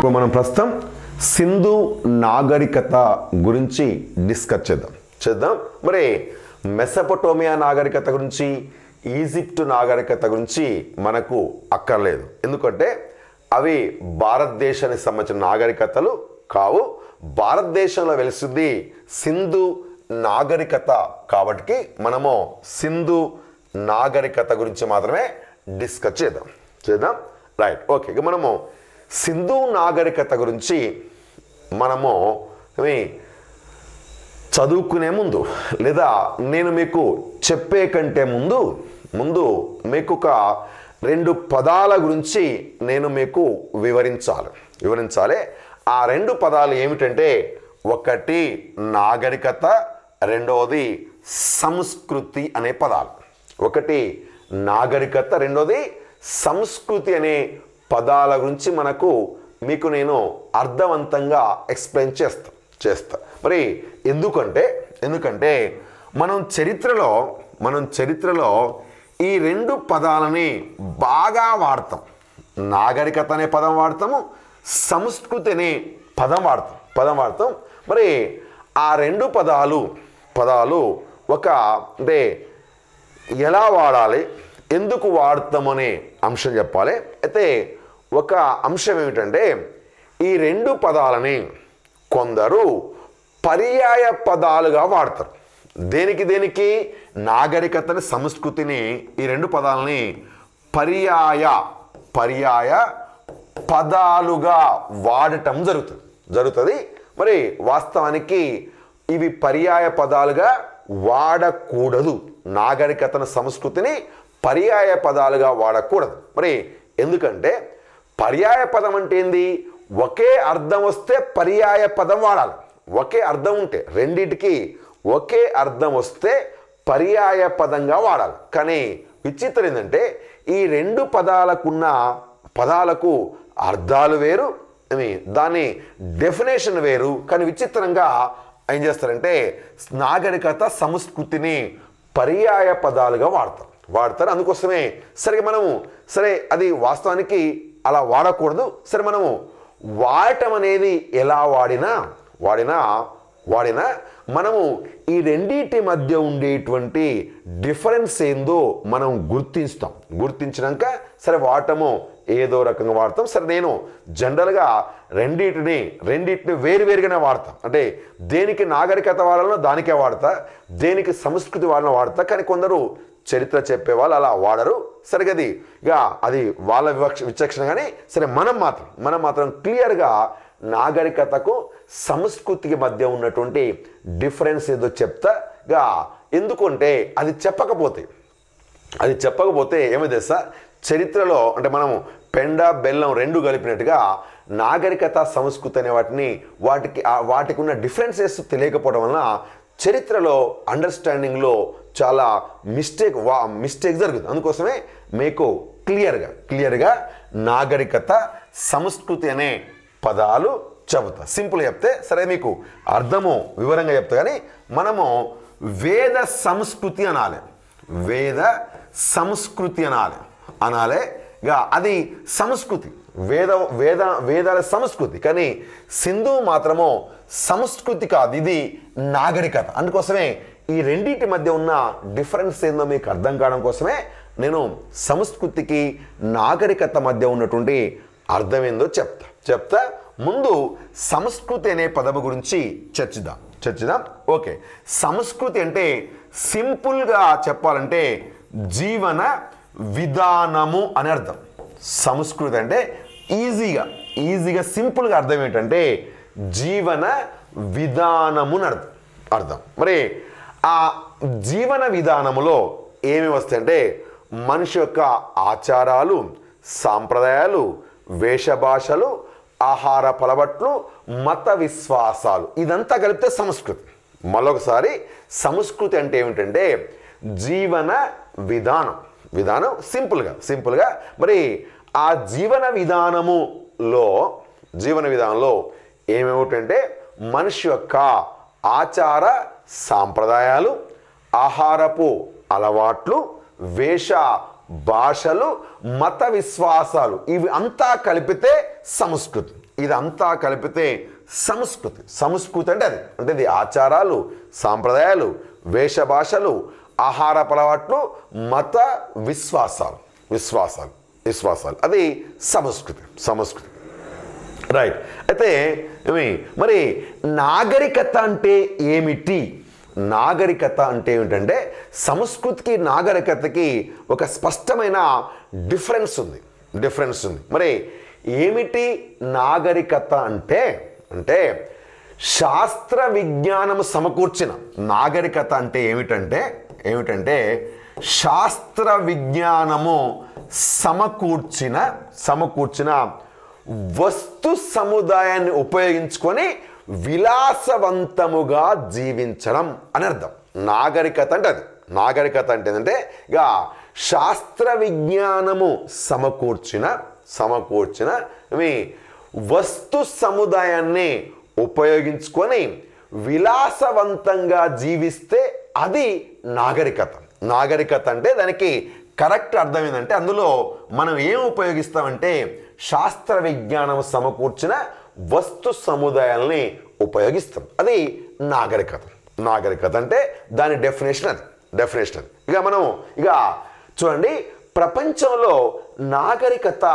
ఇప్పుడు మనం ప్రస్తుతం సింధు నాగరికత గురించి డిస్కస్ చేద్దాం. మరి మెసొపొటేమియా నాగరికత గురించి, ఈజిప్ట్ నాగరికత గురించి మనకు అక్కర్లేదు. ఎందుకంటే అవి భారతదేశానికి సంబంధించిన నాగరికతలు కావు. భారతదేశంలో వెలిసింది సింధు నాగరికత కాబట్టి మనము సింధు నాగరికత గురించి మాత్రమే డిస్కస్ చేద్దాం. Right, okay. ఇక మనము సింధు నాగరికత గురించి మనము చదువుకునే ముందు లేదా నేను మీకు చెప్పే కంటే ముందు మీకు ఒక 2 పదాల గురించి నేను మీకు వివరించాలి. ఆ 2 పదాలు ఏమిటంటే, ఒకటి నాగరికత, రెండవది సంస్కృతి అనే పదాలు. ఒకటి నాగరికత, రెండోది సంస్కృతి అనే పదాల గురించి మీకు నేను అర్థవంతంగా ఎక్స్ప్లెయిన్ చేస్తా. మరి ఎందుకంటే మనం చరిత్రలో ఈ 2 పదాలని బాగా వాడతాం. నాగరికత అనే పదం వాడతాము, సంస్కృతి అనే పదం వాడతాం. మరి ఆ 2 పదాలు అంటే ఎలా వాడాలి, ఎందుకు వాడతామనే అంశం చెప్పాలి. అయితే ఒక అంశం ఏమిటంటే, ఈ 2 పదాలని కొందరు పర్యాయ పదాలుగా వాడతారు. దేనికి నాగరికతని, సంస్కృతిని ఈ 2 పదాలని పర్యాయ పదాలుగా వాడటం జరుగుతుంది. మరి వాస్తవానికి ఇవి పర్యాయ పదాలుగా వాడకూడదు. నాగరికతను, సంస్కృతిని పర్యాయ పదాలుగా వాడకూడదు. మరి ఎందుకంటే పర్యాయ పదం అంటే ఏంది? ఒకే అర్థం వస్తే పర్యాయ పదం వాడాలి. ఒకే అర్థం ఉంటే, రెండిటికి ఒకే అర్థం వస్తే పర్యాయ పదంగా వాడాలి. కానీ విచిత్రం ఏంటంటే ఈ 2 పదాలకు అర్థాలు వేరు, దాని డెఫినేషన్ వేరు. కానీ విచిత్రంగా ఏం చేస్తారంటే నాగరికత, సంస్కృతిని పర్యాయ పదాలుగా వాడతారు. అందుకోసమే సరే అది వాస్తవానికి అలా వాడకూడదు. సరే మనము వాడటం అనేది ఎలా వాడినా మనము ఈ రెండింటి మధ్య ఉండేటువంటి డిఫరెన్స్ ఏందో మనం గుర్తించినాక సరే వాడటము ఏదో రకంగా వాడతాం. సరే నేను జనరల్గా రెండింటిని వేరువేరుగానే వాడతాం. అంటే దేనికి నాగరికత వాడాలనో దానికే వాడతా, దేనికి సంస్కృతి వాడాలనో వాడతా. కానీ కొందరు చరిత్ర చెప్పేవాళ్ళు అలా వాడరు. సరిగది ఇక అది వాళ్ళ విచక్షణ. కానీ సరే మనం మాత్రం క్లియర్గా నాగరికతకు, సంస్కృతికి మధ్య ఉన్నటువంటి డిఫరెన్స్ ఏదో చెప్తాగా. ఎందుకంటే అది చెప్పకపోతే ఏమో తెలుసా, చరిత్రలో అంటే మనము పెండ బెల్లం 2 కలిపినట్టుగా నాగరికత, సంస్కృతి అనే వాటికి ఉన్న డిఫరెన్సెస్ తెలియకపోవడం వలన చరిత్రలో అండర్స్టాండింగ్లో చాలా మిస్టేక్ జరుగుతుంది. అందుకోసమే మీకు క్లియర్గా నాగరికత, సంస్కృతి అనే పదాలు చెబుతా. సింపుల్గా చెప్తే సరే మీకు అర్థము వివరంగా చెప్తా. కానీ మనము వేద సంస్కృతి అనాలి. అది సంస్కృతి, వేదాల సంస్కృతి. కానీ సింధు మాత్రము సంస్కృతి కాదు, ఇది నాగరికత. అందుకోసమే ఈ రెండింటి మధ్య ఉన్న డిఫరెన్స్ ఏందో మీకు అర్థం కావడం కోసమే నేను సంస్కృతికి, నాగరికత మధ్య ఉన్నటువంటి అర్థం ఏందో చెప్తా. ముందు సంస్కృతి అనే పదము గురించి చర్చిద్దాం. ఓకే, సంస్కృతి అంటే సింపుల్గా చెప్పాలంటే జీవన విధానము అని అర్థం. సంస్కృతి అంటే ఈజీగా సింపుల్గా అర్థం ఏంటంటే జీవన విధానము అని అర్థం. మరి ఆ జీవన విధానములో ఏమి వస్తాయంటే మనిషి యొక్క ఆచారాలు, సాంప్రదాయాలు, వేషభాషలు, ఆహార అలవాట్లు, మత విశ్వాసాలు, ఇదంతా కలిపితే సంస్కృతి. మరొకసారి సంస్కృతి అంటే ఏమిటంటే జీవన విధానం సింపుల్గా. మరి ఆ జీవన విధానంలో ఏమేమిటంటే మనిషి యొక్క ఆచార సాంప్రదాయాలు, ఆహారపు అలవాట్లు, వేష భాషలు, మత విశ్వాసాలు ఇవి అంతా కలిపితే సంస్కృతి. ఇదంతా కలిపితే సంస్కృతి. సంస్కృతి అంటే ఇది ఆచారాలు, సాంప్రదాయాలు, వేషభాషలు, ఆహారపు అలవాట్లు, మత విశ్వాసాలు విశ్వాసాలు అది సంస్కృతి. రైట్. అయితే మరి నాగరికత అంటే ఏమిటి? నాగరికత అంటే ఏమిటంటే సంస్కృతికి నాగరికతకి ఒక స్పష్టమైన డిఫరెన్స్ ఉంది. మరి ఏమిటి నాగరికత అంటే శాస్త్ర విజ్ఞానం సమకూర్చిన నాగరికత అంటే ఏమిటంటే శాస్త్ర విజ్ఞానము సమకూర్చిన వస్తు సముదాయాన్ని ఉపయోగించుకొని విలాసవంతముగా జీవించడం అని అర్థం. నాగరికత అంటే ఏంటంటే ఇక శాస్త్ర విజ్ఞానము సమకూర్చిన వస్తు సముదాయాన్ని ఉపయోగించుకొని విలాసవంతంగా జీవిస్తే అది నాగరికత అంటే దానికి కరెక్ట్ అర్థం ఏంటంటే అందులో మనం ఏం ఉపయోగిస్తామంటే శాస్త్ర విజ్ఞానం సమకూర్చిన వస్తు సముదాయాల్ని ఉపయోగిస్తాం. అది నాగరికత అంటే దాని డెఫినేషన్ అది. ఇక చూడండి, ప్రపంచంలో నాగరికత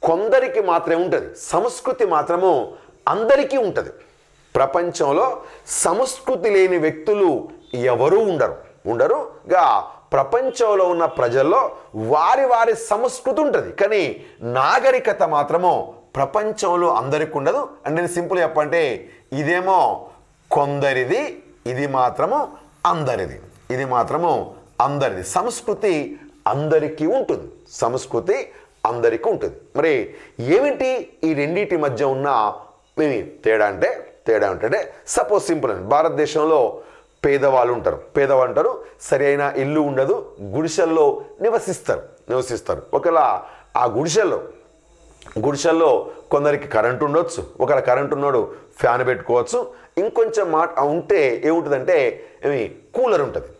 కొందరికి మాత్రమే ఉంటుంది, సంస్కృతి మాత్రము అందరికీ ఉంటుంది. ప్రపంచంలో సంస్కృతి లేని వ్యక్తులు ఎవరూ ఉండరు. ఇక ప్రపంచంలో ఉన్న ప్రజల్లో వారి సంస్కృతి ఉంటుంది, కానీ నాగరికత మాత్రము ప్రపంచంలో అందరికి ఉండదు. అంటే నేను సింపుల్ చెప్పంటే ఇదేమో కొందరిది, ఇది మాత్రము అందరిది. సంస్కృతి అందరికీ ఉంటుంది. మరి ఏమిటి ఈ రెండింటి మధ్య ఉన్న తేడా అంటే సపోజ్ సింపుల్ అండి, భారతదేశంలో పేదవాళ్ళు ఉంటారు, సరి అయిన ఇల్లు ఉండదు, గుడిసెల్లో నివసిస్తారు. ఒకవేళ ఆ గుడిసెల్లో కొందరికి కరెంటు ఉండొచ్చు, ఒకవేళ కరెంటు ఉన్నాడు ఫ్యాన్ పెట్టుకోవచ్చు, ఇంకొంచెం మాట ఉంటే ఏముంటుందంటే కూలర్ ఉంటుంది.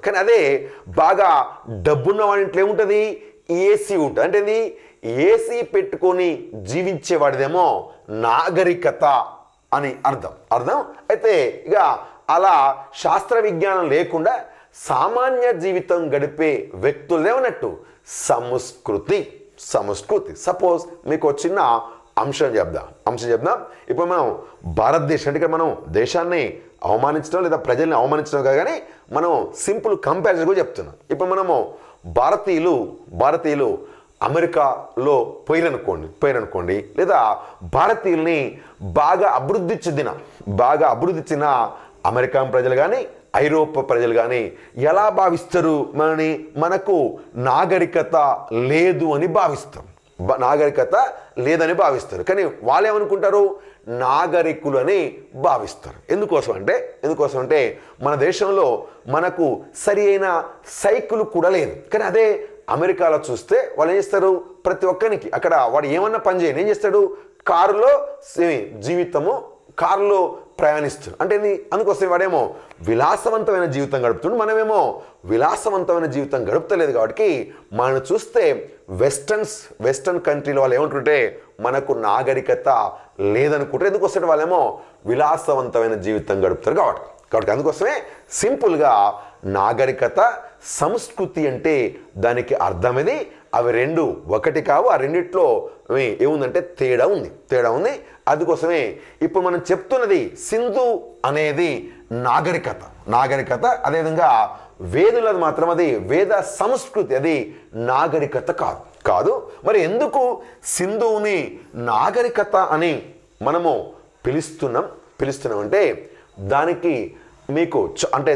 కానీ అదే బాగా డబ్బున్న వాడి ఇంట్లో ఏముంటుంది, ఏసీ ఉంటుంది. అంటే ఇది ఏసీ పెట్టుకొని జీవించేవాడిదేమో నాగరికత అని అర్థం. అయితే ఇక అలా శాస్త్ర విజ్ఞానం లేకుండా సామాన్య జీవితం గడిపే వ్యక్తులే ఉన్నట్టు సంస్కృతి. సపోజ్ మీకు ఒక చిన్న అంశం చెప్దాం. ఇప్పుడు మనం భారతదేశం అంటే మనం దేశాన్ని అవమానించడం లేదా ప్రజల్ని అవమానించడం కాదు, కానీ మనం సింపుల్ కంపారిజన్ కూడా చెప్తున్నాం. ఇప్పుడు మనము భారతీయులు అమెరికాలో పోయిరనుకోండి, లేదా భారతీయుల్ని బాగా అభివృద్ధి చెందిన అమెరికన్ ప్రజలు కానీ ఐరోపా ప్రజలు కానీ ఎలా భావిస్తారు? మనకు నాగరికత లేదని భావిస్తారు. కానీ వాళ్ళు ఏమనుకుంటారు? నాగరికులు అని భావిస్తారు. ఎందుకోసం అంటే మన దేశంలో మనకు సరి అయిన సైకిల్ కూడా లేదు. కానీ అదే అమెరికాలో చూస్తే వాళ్ళు ఏం చేస్తారు? ప్రతి ఒక్కరికి అక్కడ వాడు ఏమన్నా పని చేయని ఏం చేస్తాడు? కారులో ప్రయాణిస్తాడు. అంటే అందుకోసం వాడేమో విలాసవంతమైన జీవితం గడుపుతుండు, మనమేమో విలాసవంతమైన జీవితం గడుపుతలేదు. కాబట్టి మనం చూస్తే వెస్టర్న్ కంట్రీలో వాళ్ళు ఏమంటుంటే మనకు నాగరికత లేదనుకుంటారు. ఎందుకోసం వాళ్ళేమో విలాసవంతమైన జీవితం గడుపుతారు కాబట్టి అందుకోసమే సింపుల్గా నాగరికత సంస్కృతి అంటే దానికి అర్థమేది. అవి రెండు ఒకటి కావు. ఆ రెండిట్లో ఏముందంటే తేడా ఉంది. అందుకోసమే ఇప్పుడు మనం చెప్తున్నది సింధు అనేది నాగరికత. అదేవిధంగా వేదులది మాత్రం అది వేద సంస్కృతి, అది నాగరికత కాదు. మరి ఎందుకు సింధువుని నాగరికత అని మనము పిలుస్తున్నాం అంటే దానికి మీకు అంటే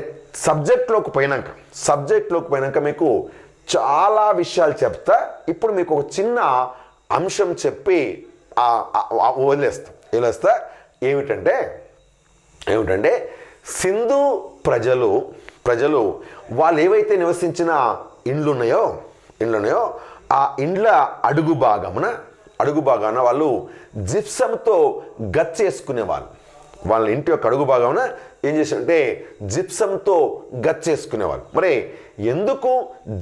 సబ్జెక్ట్లోకి పోయినాక మీకు చాలా విషయాలు చెప్తా. ఇప్పుడు మీకు ఒక చిన్న అంశం చెప్పి వదిలేస్తా. ఏమిటంటే సింధు ప్రజలు వాళ్ళు ఏవైతే నివసించిన ఇండ్లు ఉన్నాయో ఆ ఇండ్ల అడుగు భాగాన వాళ్ళు జిప్సంతో గచ్చేసుకునేవాళ్ళు. వాళ్ళ ఇంటి యొక్క అడుగు భాగమున ఏం చేశారంటే జిప్సంతో గచ్చు వేసుకునేవాళ్ళు. మరి ఎందుకు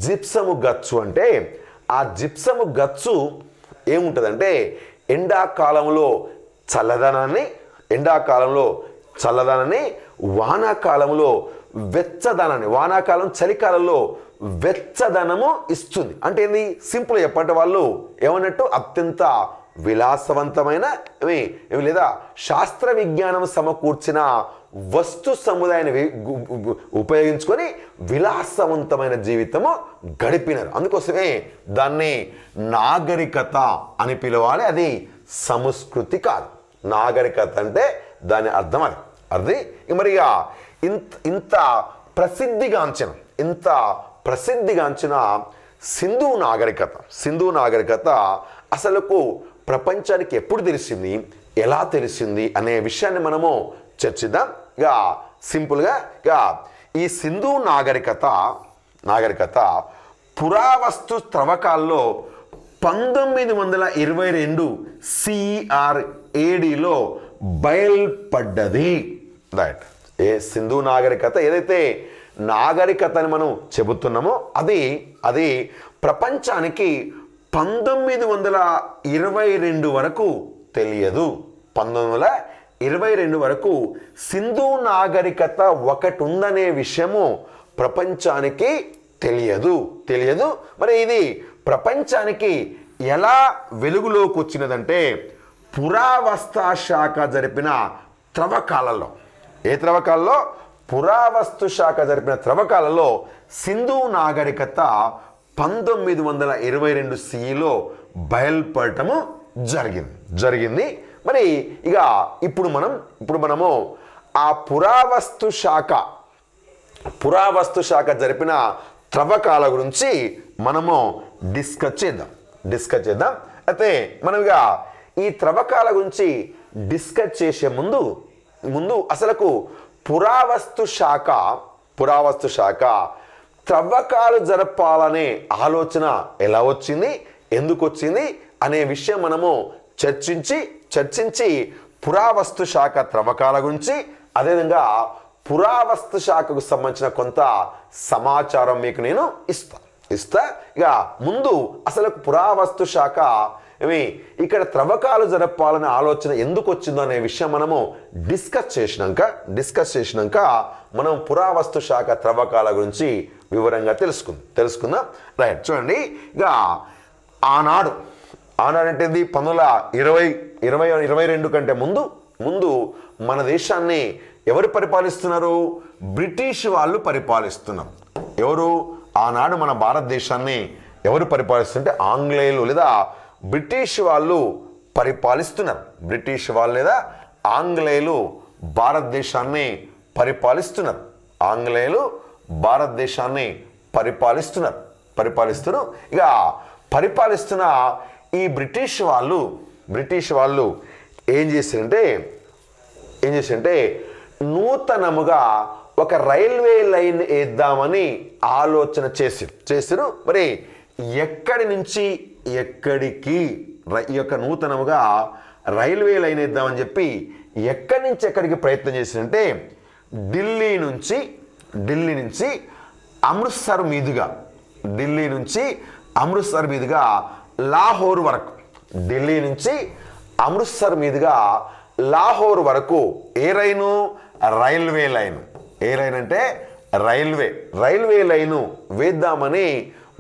జిప్సము గచ్చు అంటే ఆ జిప్సము గచ్చు ఏముంటుందంటే ఎండాకాలంలో చల్లదనాన్ని వానాకాలంలో వెచ్చదనాన్ని, వానాకాలం చలికాలంలో వెచ్చదనము ఇస్తుంది. అంటే ఏంది, సింపుల్ చెప్పంటే వాళ్ళు ఏమన్నట్టు అత్యంత విలాసవంతమైన లేదా శాస్త్ర విజ్ఞానం సమకూర్చిన వస్తు సముదాయాన్ని ఉపయోగించుకొని విలాసవంతమైన జీవితము గడిపినారు. అందుకోసమే దాన్ని నాగరికత అని పిలవాలి, అది సంస్కృతి కాదు. నాగరికత అంటే దాని అర్థం అది. మరిగా ఇంత ప్రసిద్ధిగాంచిన సింధు నాగరికత అసలుకు ప్రపంచానికి ఎప్పుడు తెలిసింది, ఎలా తెలిసింది అనే విషయాన్ని మనము చర్చిద్దాం. ఇక సింపుల్గా ఈ సింధు నాగరికత పురావస్తు త్రవ్వకాల్లో 1922 CR ADలో బయల్పడ్డది. రైట్. ఏ సింధు నాగరికత ఏదైతే నాగరికతని మనం చెబుతున్నామో అది ప్రపంచానికి 1922 వరకు తెలియదు. 1922 వరకు సింధు నాగరికత ఒకటి ఉందనే విషయము ప్రపంచానికి తెలియదు. మరి ఇది ప్రపంచానికి ఎలా వెలుగులోకి వచ్చినదంటే పురావస్తు శాఖ జరిపిన త్రవ్వకాలలో, పురావస్తు శాఖ జరిపిన త్రవ్వకాలలో సింధు నాగరికత 1922 CEలో బయల్పడటము జరిగింది. మరి ఇక ఇప్పుడు మనము ఆ పురావస్తు శాఖ జరిపిన త్రవ్వకాల గురించి మనము డిస్కస్ చేద్దాం. అయితే మనం ఇక ఈ త్రవ్వకాల గురించి డిస్కస్ చేసే ముందు అసలుకు పురావస్తు శాఖ త్రవ్వకాలు జరపాలనే ఆలోచన ఎలా వచ్చింది, ఎందుకు వచ్చింది అనే విషయం మనము చర్చించి పురావస్తు శాఖ త్రవ్వకాల గురించి, అదేవిధంగా పురావస్తు శాఖకు సంబంధించిన కొంత సమాచారం మీకు నేను ఇస్తా. ఇక ముందు అసలు పురావస్తు శాఖ ఇక్కడ త్రవ్వకాలు జరపాలనే ఆలోచన ఎందుకు వచ్చిందో అనే విషయం మనము డిస్కస్ చేసినాక మనం పురావస్తు శాఖ త్రవ్వకాల గురించి వివరంగా తెలుసుకుందాం. రైట్. చూడండి, ఇక ఆనాడు అంటే 1922 కంటే ముందు మన దేశాన్ని ఎవరు పరిపాలిస్తున్నారు? బ్రిటిష్ వాళ్ళు పరిపాలిస్తున్నారు. ఎవరు? ఆనాడు మన భారతదేశాన్ని ఎవరు పరిపాలిస్తుంటే ఆంగ్లేయులు లేదా బ్రిటిష్ వాళ్ళు పరిపాలిస్తున్నారు. బ్రిటిష్ వాళ్ళు లేదా ఆంగ్లేయులు భారతదేశాన్ని పరిపాలిస్తున్నారు. ఇక పరిపాలిస్తున్న ఈ బ్రిటిష్ వాళ్ళు ఏం చేశారంటే నూతనముగా ఒక రైల్వే లైన్ వేద్దామని ఆలోచన చేశారు. మరి ఎక్కడి నుంచి ఎక్కడికి ఈ యొక్క నూతనముగా రైల్వే లైన్ వేద్దామని చెప్పి ఎక్కడి నుంచి ఎక్కడికి ప్రయత్నం చేశారంటే ఢిల్లీ నుంచి అమృత్సర్ మీదుగా లాహోర్ వరకు, ఢిల్లీ నుంచి అమృత్సర్ మీదుగా లాహోర్ వరకు ఏ రైలు? Railway line. ఏ లైన్ అంటే రైల్వే లైను వేద్దామని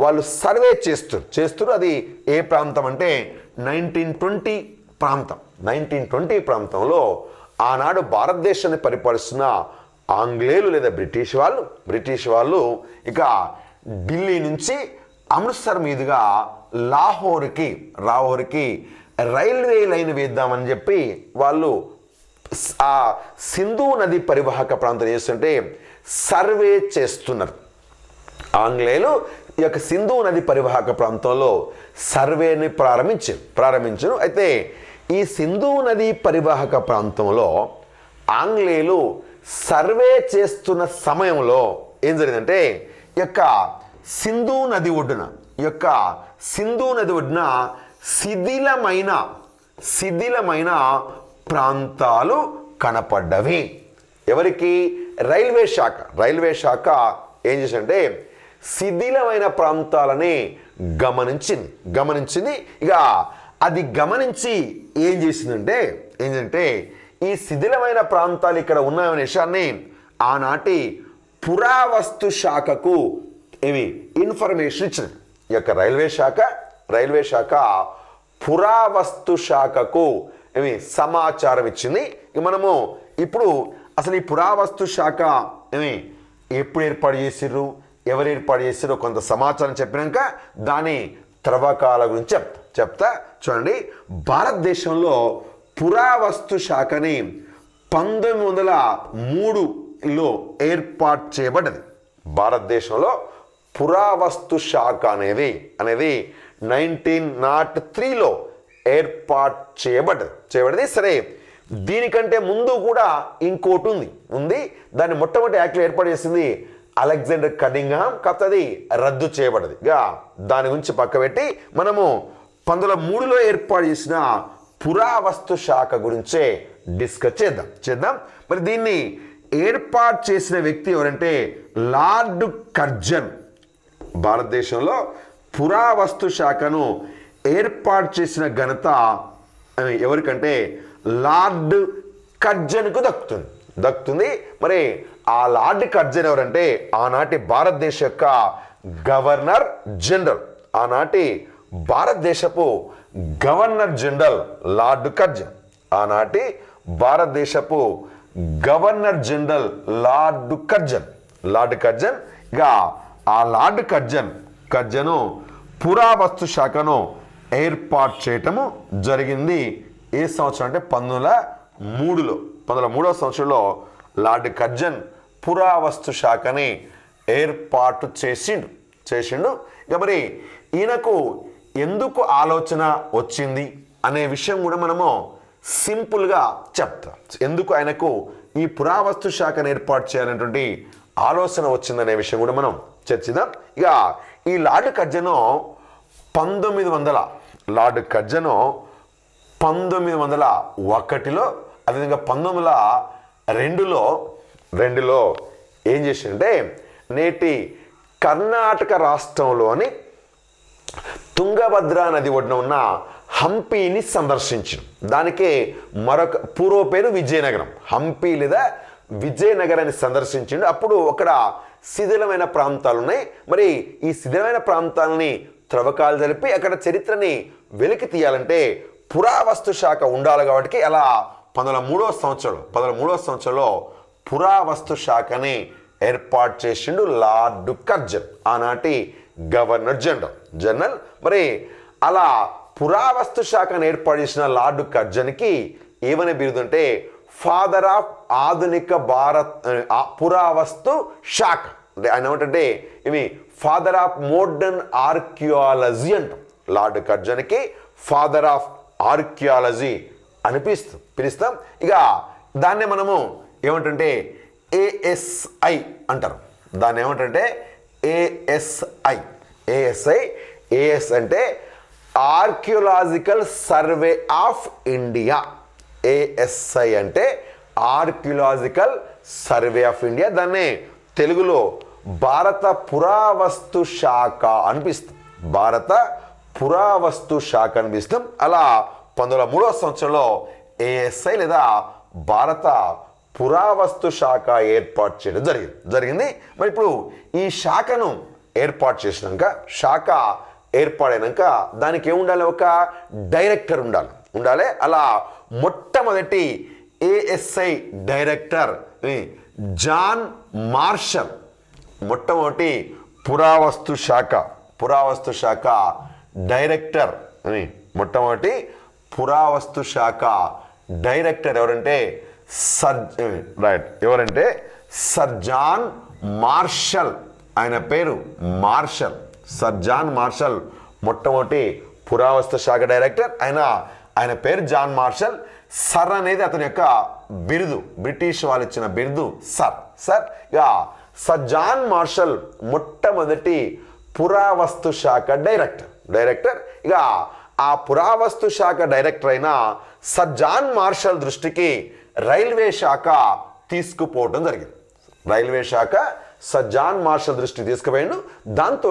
వాళ్ళు సర్వే చేస్తారు. అది ఏ ప్రాంతం అంటే 1920 ప్రాంతంలో ఆనాడు భారతదేశాన్ని పరిపాలిస్తున్న ఆంగ్లేయులు లేదా బ్రిటిష్ వాళ్ళు ఇక ఢిల్లీ నుంచి అమృత్సర్ మీదుగా లాహోర్కి రైల్వే లైన్ వేద్దామని చెప్పి వాళ్ళు ఆ సింధు నది పరివాహక ప్రాంతం చేస్తుంటే సర్వే చేస్తున్నారు. ఆంగ్లేయులు ఈ యొక్క సింధు నది పరివాహక ప్రాంతంలో సర్వేని ప్రారంభించారు. అయితే ఈ సింధు నది పరివాహక ప్రాంతంలో ఆంగ్లేయులు సర్వే చేస్తున్న సమయంలో ఏం జరిగిందంటే ఈ యొక్క సింధు నది ఒడ్డున శిథిలమైన ప్రాంతాలు కనపడ్డవి. ఎవరికి? రైల్వే శాఖ ఏం చేసిందంటే శిథిలమైన ప్రాంతాలని గమనించింది. ఇక అది గమనించి ఏం చేసిందంటే ఏంటంటే ఈ శిథిలమైన ప్రాంతాలు ఇక్కడ ఉన్నాయనే విషయాన్ని ఆనాటి పురావస్తు శాఖకు ఏమి ఇన్ఫర్మేషన్ ఇచ్చింది. ఈ యొక్క రైల్వే శాఖ పురావస్తు శాఖకు ఏమి సమాచారం ఇచ్చింది. మనము ఇప్పుడు అసలు ఈ పురావస్తు శాఖ ఏమి ఎప్పుడు ఏర్పాటు చేసిర్రు, ఎవరు ఏర్పాటు చేసిరో కొంత సమాచారం చెప్పినాక దాని త్రవ్వకాల గురించి చెప్తా. చూడండి, భారతదేశంలో పురావస్తు శాఖని 1903లో ఏర్పాటు చేయబడ్డది. భారతదేశంలో పురావస్తు శాఖ అనేది 1903లో ఏర్పాటు చేయబడ్డది. సరే, దీనికంటే ముందు కూడా ఇంకోటి ఉంది. దాన్ని మొట్టమొదటి యాక్ట్లో ఏర్పాటు చేసింది అలెగ్జాండర్ కనింగ్హామ్. కాకపోతే అది రద్దు చేయబడ్డది. దాని గురించి పక్క పెట్టి మనము 1903లో ఏర్పాటు చేసిన పురావస్తు శాఖ గురించే డిస్కస్ చేద్దాం. మరి దీన్ని ఏర్పాటు చేసిన వ్యక్తి ఎవరంటే లార్డ్ కర్జన్. భారతదేశంలో పురావస్తు శాఖను ఏర్పాటు చేసిన ఘనత ఎవరికంటే లార్డ్ కర్జన్కు దక్కుతుంది. మరి ఆ లార్డ్ కర్జన్ ఎవరంటే ఆనాటి భారతదేశ యొక్క గవర్నర్ జనరల్. ఆనాటి భారతదేశపు గవర్నర్ జనరల్ లార్డ్ కర్జన్. ఆనాటి భారతదేశపు గవర్నర్ జనరల్ లార్డ్ కర్జన్. ఇక ఆ లార్డ్ కర్జను పురావస్తు శాఖను ఏర్పాటు చేయటము జరిగింది. ఏ సంవత్సరం అంటే 1903వ సంవత్సరంలో లార్డ్ కర్జన్ పురావస్తు శాఖని ఏర్పాటు చేసిండు. ఇక మరి ఈయనకు ఎందుకు ఆలోచన వచ్చింది అనే విషయం కూడా మనము సింపుల్గా చెప్తాం. ఎందుకు ఆయనకు ఈ పురావస్తు శాఖను ఏర్పాటు చేయాలనేటువంటి ఆలోచన వచ్చిందనే విషయం కూడా మనం చర్చిద్దాం. ఇక ఈ లార్డ్ కర్జను 1901లో అదేవిధంగా 1902లో ఏం చేసిందంటే నేటి కర్ణాటక రాష్ట్రంలోని తుంగభద్ర నది ఒడ్డున ఉన్న హంపీని సందర్శించింది. దానికే మరొక పూర్వ పేరు విజయనగరం. హంపీ లేదా విజయనగరాన్ని సందర్శించిండు. అప్పుడు అక్కడ శిథిలమైన ప్రాంతాలు ఉన్నాయి. మరి ఈ శిథిలమైన ప్రాంతాలని త్రవ్వకాలు జరిపి అక్కడ చరిత్రని వెలికి తీయాలంటే పురావస్తు శాఖ ఉండాలి. కాబట్టి అలా 13వ సంవత్సరంలో పురావస్తు శాఖని ఏర్పాటు చేసిండు లార్డ్ కర్జన్, ఆనాటి గవర్నర్ జనరల్. మరి అలా పురావస్తు శాఖను ఏర్పాటు చేసిన లార్డ్ కర్జన్కి ఏమనే బిరుదంటే ఫాదర్ ఆఫ్ ఆధునిక భారత్ పురావస్తు శాఖ. అంటే ఆయన ఏమంటే ఇవి ఫాదర్ ఆఫ్ మోడర్న్ ఆర్కియాలజీ అంటాం. లార్డ్ కర్జన్కి ఫాదర్ ఆఫ్ ఆర్కియాలజీ అని పిలుస్తాం. ఇక దాన్నే మనము ఏమంటే ఏఎస్ఐ అంటారు. దాన్ని ఏమంటే ఏఎస్ అంటే archaeological survey of India. ASI అంటే ఆర్కియోలాజికల్ సర్వే ఆఫ్ ఇండియా. దాన్నే తెలుగులో భారత పురావస్తు శాఖ అనిపిస్తాం. అలా 1903వ సంవత్సరంలో ఏఎస్ఐ లేదా భారత పురావస్తు శాఖ ఏర్పాటు చేయడం జరిగింది. మరి ఇప్పుడు ఈ శాఖను ఏర్పాటు చేసినాక ఏర్పాడైనాక దానికి ఏముండాలి? ఒక డైరెక్టర్ ఉండాలి. అలా మొట్టమొదటి ఏఎస్ఐ డైరెక్టర్ జాన్ మార్షల్. మొట్టమొదటి పురావస్తు శాఖ డైరెక్టర్ మొట్టమొదటి పురావస్తు శాఖ డైరెక్టర్ ఎవరంటే సర్ జాన్ మార్షల్. ఆయన పేరు సర్ జాన్ మార్షల్ మొట్టమొదటి పురావస్తు శాఖ డైరెక్టర్. ఆయన పేరు జాన్ మార్షల్. సర్ అనేది అతని యొక్క బిరుదు, బ్రిటిష్ వాళ్ళు ఇచ్చిన బిరుదు సర్. ఇక సర్ జాన్ మార్షల్ మొట్టమొదటి పురావస్తు శాఖ డైరెక్టర్. ఇక ఆ పురావస్తు శాఖ డైరెక్టర్ అయిన సర్ జాన్ మార్షల్ దృష్టికి రైల్వే శాఖ తీసుకుపోవడం జరిగింది. రైల్వే శాఖ సర్ జాన్ మార్షల్ దృష్టికి తీసుకుపోయిండు. దాంతో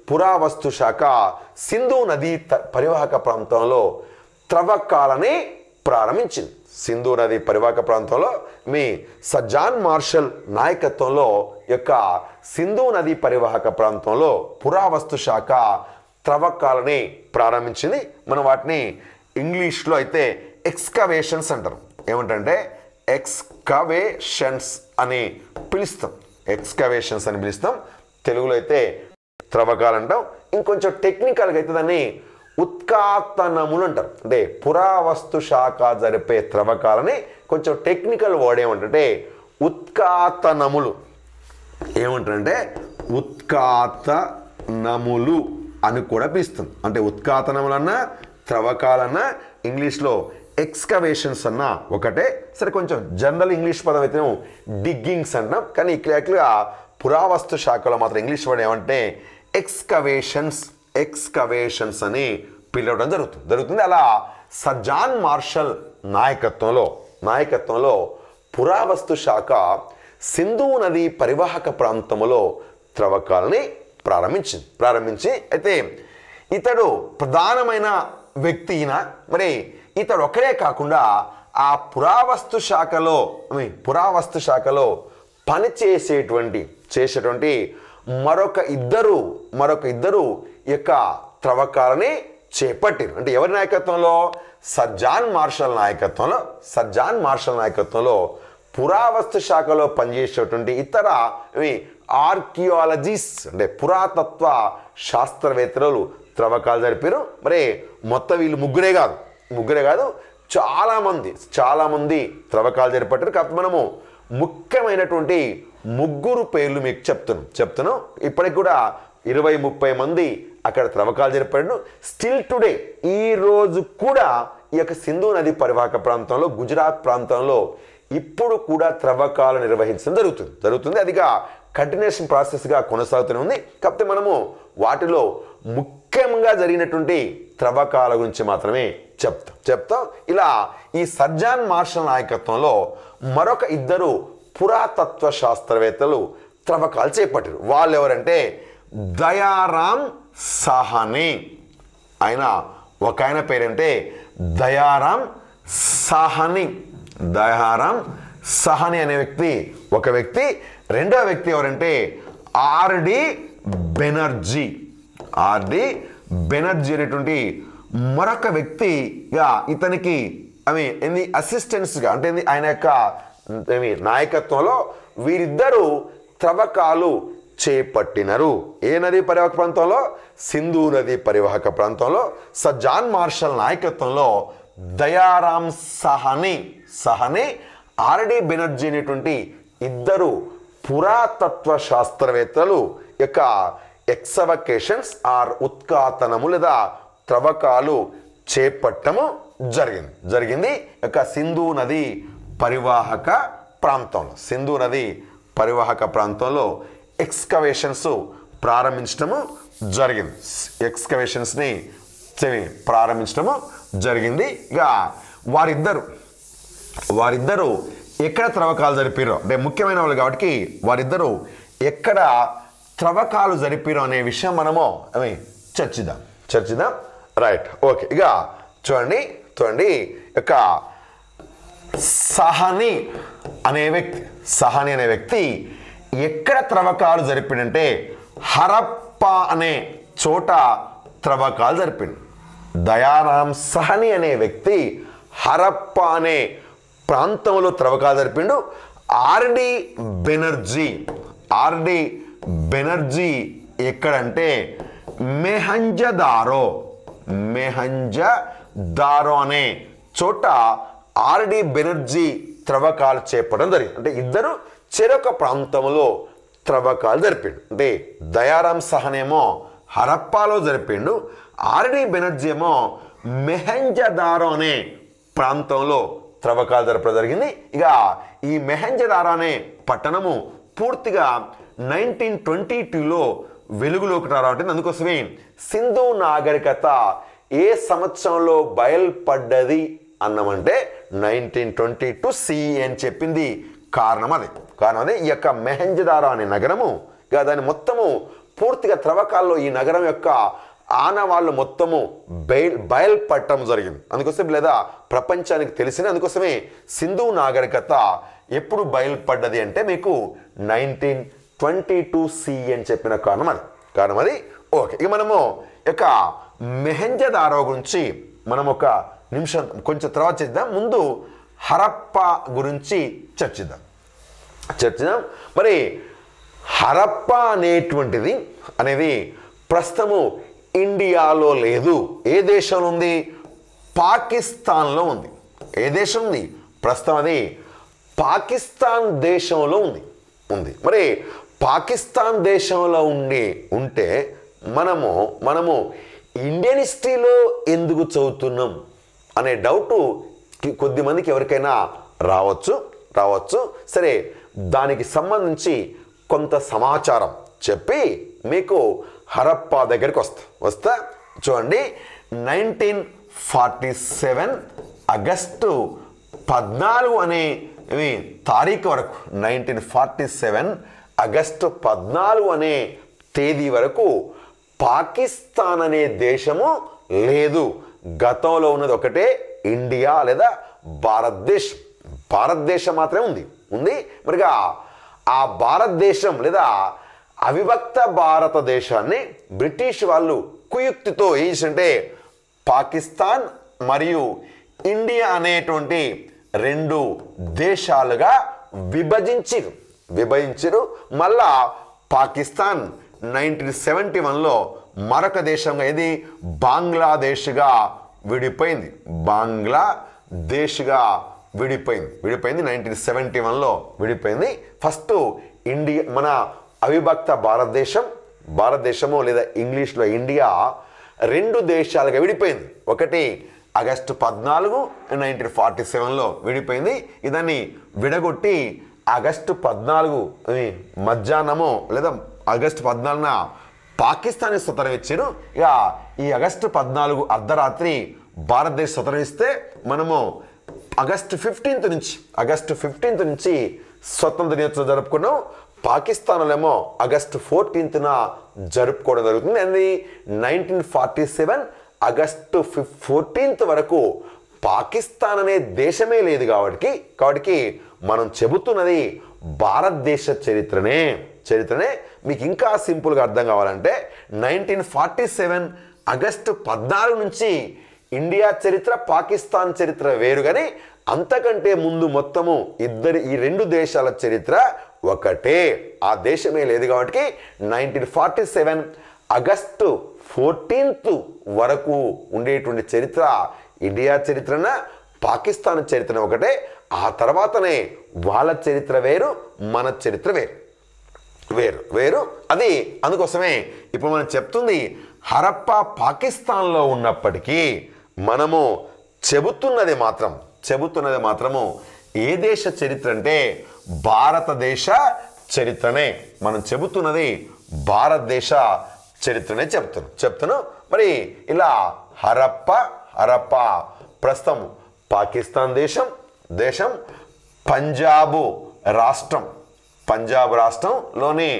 పురావస్తు శాఖ సింధు నదీ పరివాహక ప్రాంతంలో త్రవ్వకాలని ప్రారంభించింది. సింధు నది పరివాహక ప్రాంతంలో సర్ జాన్ మార్షల్ నాయకత్వంలో యొక్క సింధు నది పరివాహక ప్రాంతంలో పురావస్తు శాఖ త్రవ్వకాలని ప్రారంభించింది. మనం వాటిని ఇంగ్లీష్లో అయితే ఎక్స్కవేషన్స్ అంటారు. ఏమంటే ఎక్స్కవేషన్స్ అని పిలుస్తాం. ఎక్స్కవేషన్స్ అని పిలుస్తాం. తెలుగులో అయితే త్రవ్వకాలు అంటాం. ఇంకొంచెం టెక్నికల్గా అయితే దాన్ని ఉత్కాతనములు అంటారు. అంటే పురావస్తు శాఖ జరిపే త్రవ్వకాలని కొంచెం టెక్నికల్ వర్డ్ ఏమంటే ఉత్కాతనములు. ఏమంటారంటే ఉత్కాతనములు అని కూడా పిలుస్తుంది. అంటే ఉత్కాతనములన్నా త్రవ్వకాలన్నా ఇంగ్లీష్లో ఎక్స్కవేషన్స్ అన్నా ఒకటే. సరే, కొంచెం జనరల్ ఇంగ్లీష్ పదం అయితే డిగ్గింగ్స్ అంటాం. కానీ ఇక్కడగా పురావస్తు శాఖలో మాత్రం ఇంగ్లీష్ వర్డ్ ఏమంటే ఎక్స్కవేషన్స్ అని పిలవడం జరుగుతుంది. అలా సర్ జాన్ మార్షల్ నాయకత్వంలో పురావస్తు శాఖ సింధు నది పరివాహక ప్రాంతంలో త్రవ్వకాలని ప్రారంభించి అయితే ఇతడు ప్రధానమైన వ్యక్తి. మరి ఇతడు ఒకరే కాకుండా ఆ పురావస్తు శాఖలో చేసేటువంటి మరొక ఇద్దరు యొక్క త్రవ్వకాలని చేపట్టారు. అంటే ఎవరి నాయకత్వంలో? సర్ జాన్ మార్షల్ నాయకత్వంలో పురావస్తు శాఖలో పనిచేసేటువంటి ఇతర ఆర్కియాలజిస్ట్ అంటే పురాతత్వ శాస్త్రవేత్తలు త్రవ్వకాలు జరిపారు. మరి మొత్తం వీళ్ళు ముగ్గురే కాదు చాలా మంది త్రవ్వకాలు జరిపారు. కాబట్టి మనము ముఖ్యమైనటువంటి ముగ్గురు పేర్లు మీకు చెప్తాను. ఇప్పటికి కూడా 20-30 మంది అక్కడ త్రవ్వకాలు జరిపాడు. స్టిల్ టుడే ఈ రోజు కూడా ఈ యొక్క సింధు నది పరివాహక ప్రాంతంలో గుజరాత్ ప్రాంతంలో ఇప్పుడు కూడా త్రవ్వకాలు నిర్వహించడం జరుగుతుంది. అదిగా కంటిన్యూషన్ ప్రాసెస్గా కొనసాగుతూనే ఉంది. కాకపోతే మనము వాటిలో ముఖ్యంగా జరిగినటువంటి త్రవ్వకాల గురించి మాత్రమే చెప్తాం. ఇలా ఈ సర్ జాన్ మార్షల్ నాయకత్వంలో మరొక ఇద్దరు పురాతత్వ శాస్త్రవేత్తలు త్రవ్వకాలు చేపట్టారు. వాళ్ళు ఎవరంటే దయారాం సాహనీ. ఒక ఆయన పేరంటే దయారాం సాహనీ అనే ఒక వ్యక్తి. రెండవ వ్యక్తి ఎవరంటే ఆర్డి బెనర్జీ అనేటువంటి మరొక వ్యక్తిగా ఇతనికి అసిస్టెంట్స్గా అంటే ఆయన యొక్క నాయకత్వంలో వీరిద్దరూ త్రవ్వకాలు చేపట్టినరు. ఏ నది పరివాహక ప్రాంతంలో? సింధు నది పరివాహక ప్రాంతంలో సర్ జాన్ మార్షల్ నాయకత్వంలో దయారాం సాహనీ ఆర్డి బెనర్జీ అనేటువంటి ఇద్దరు పురాతత్వ శాస్త్రవేత్తలు యొక్క ఎక్స్కవేషన్స్ ఉత్కాతనము లేదా త్రవ్వకాలు చేపట్టము జరిగింది యొక్క సింధు నది పరివాహక ప్రాంతంలో ఎక్స్కవేషన్స్ ప్రారంభించడము జరిగింది. ఇక వారిద్దరు ఎక్కడ త్రవ్వకాలు జరిపారో అంటే ముఖ్యమైన వాళ్ళు కాబట్టి వారిద్దరూ ఎక్కడ త్రవ్వకాలు జరిపారో అనే విషయం మనము చర్చిద్దాం. Right, okay. ఇక చూడండి యొక్క సహానీ అనే వ్యక్తి ఎక్కడ త్రవ్వకాలు జరిపిండంటే హరప్ప అనే చోట త్రవ్వకాలు జరిపిండు. దయారాం సాహనీ అనే వ్యక్తి హరప్ప అనే ప్రాంతంలో త్రవ్వకాలు జరిపిండు. ఆర్డి బెనర్జీ ఎక్కడంటే మెహంజదారో అనే చోట ఆర్డి బెనర్జీ త్రవ్వకాలు చేపట్టడం జరిగింది. అంటే ఇద్దరు చెరొక ప్రాంతంలో త్రవ్వకాలు జరిపిండు. అంటే దయారాం సాహనీ ఏమో హరప్పాలో జరిపిండు, ఆర్డి బెనర్జీ ఏమో మెహంజదారో అనే ప్రాంతంలో త్రవ్వకాలు జరపడం జరిగింది. ఇక ఈ మెహంజదారో అనే పట్టణము పూర్తిగా 1922లో వెలుగులోకి రావడం. అందుకోసమే సింధు నాగరికత ఏ సంవత్సరంలో బయలుపడ్డది అన్నమంటే 1922 CE అని చెప్పింది. కారణం అదే ఈ యొక్క మెహంజదారో అనే నగరము దాని మొత్తము పూర్తిగా త్రవ్వకాల్లో ఈ నగరం యొక్క ఆనవాళ్ళు మొత్తము బయలుపడటం జరిగింది. అందుకోసం లేదా ప్రపంచానికి తెలిసింది. అందుకోసమే సింధు నాగరికత ఎప్పుడు బయలుపడ్డది అంటే మీకు 1922 CE అని చెప్పిన కారణం అది. ఓకే, ఇక మనము యొక్క మెహంజదారో గురించి మనం ఒక నిమిషం కొంచెం తర్వాత చేద్దాం. ముందు హరప్పా గురించి చర్చిద్దాం. మరి హరప్పా అనేది ప్రస్తుతము ఇండియాలో లేదు. ఏ దేశంలో ఉంది? పాకిస్తాన్లో ఉంది. ఏ దేశం ఉంది? ప్రస్తుతం అది పాకిస్తాన్ దేశంలో ఉంది. మరి పాకిస్తాన్ దేశంలో ఉంటే మనము ఇండియన్ హిస్టరీలో ఎందుకు చదువుతున్నాం అనే డౌట్ కొద్దిమందికి ఎవరికైనా రావచ్చు. సరే, దానికి సంబంధించి కొంత సమాచారం చెప్పి మీకు హరప్పా దగ్గరికి వస్తా. చూడండి, 1947 ఆగస్టు 14 అనే తారీఖు వరకు 1947 ఆగస్టు 14 అనే తేదీ వరకు పాకిస్తాన్ అనే దేశము లేదు. గతంలో ఉన్నది ఒకటే ఇండియా లేదా భారతదేశం మాత్రమే ఉంది. మరిగా ఆ భారతదేశం లేదా అవిభక్త భారతదేశాన్ని బ్రిటిష్ వాళ్ళు కుయుక్తితో ఏం చేసింటే పాకిస్తాన్ మరియు ఇండియా అనేటువంటి రెండు దేశాలుగా విభజించారు. మళ్ళా పాకిస్తాన్ 1971లో మరొక దేశంగా ఇది బంగ్లాదేశ్గా విడిపోయింది. 1971లో విడిపోయింది. ఫస్ట్ ఇండియా మన అవిభక్త భారతదేశము లేదా ఇంగ్లీష్లో ఇండియా రెండు దేశాలుగా విడిపోయింది. ఒకటి ఆగస్టు 14 1947లో విడిపోయింది. ఇదాన్ని విడగొట్టి ఆగస్టు 14 మధ్యాహ్నము లేదా ఆగస్టు 14న పాకిస్తాన్ స్వతంత్రం ఇచ్చారు. ఇక ఈ ఆగస్టు 14 అర్ధరాత్రి భారతదేశం స్వతంత్రం ఇస్తే మనము ఆగస్టు 15 నుంచి స్వతంత్ర దినోత్సవం జరుపుకున్నాం. పాకిస్తాన్లో ఏమో ఆగస్టు 14న జరుపుకోవడం జరుగుతుంది. అది 1947 ఆగస్టు 14 వరకు పాకిస్తాన్ అనే దేశమే లేదు. కాబట్టి మనం చెబుతున్నది భారతదేశ చరిత్రనే. మీకు ఇంకా సింపుల్గా అర్థం కావాలంటే 1947 ఆగస్టు 14 నుంచి ఇండియా చరిత్ర పాకిస్తాన్ చరిత్ర వేరు, కానీ అంతకంటే ముందు మొత్తము ఈ రెండు దేశాల చరిత్ర ఒకటే. ఆ దేశమే లేదు కాబట్టి 1947 ఆగస్టు 14 వరకు ఉండేటువంటి చరిత్ర ఇండియా చరిత్రన పాకిస్తాన్ చరిత్ర ఒకటే. ఆ తర్వాతనే వాళ్ళ చరిత్ర వేరు, మన చరిత్ర వేరు. అది అందుకోసమే ఇప్పుడు మనం చెప్తుంది హరప్పా పాకిస్తాన్లో ఉన్నప్పటికీ మనము చెబుతున్నది మాత్రము ఏ దేశ చరిత్ర అంటే భారతదేశ చరిత్రనే. మనం చెబుతున్నది భారతదేశ చరిత్రనే చెప్తున్నాను. మరి ఇలా హరప్పా ప్రస్తుతం పాకిస్తాన్ దేశం పంజాబ్ రాష్ట్రంలోని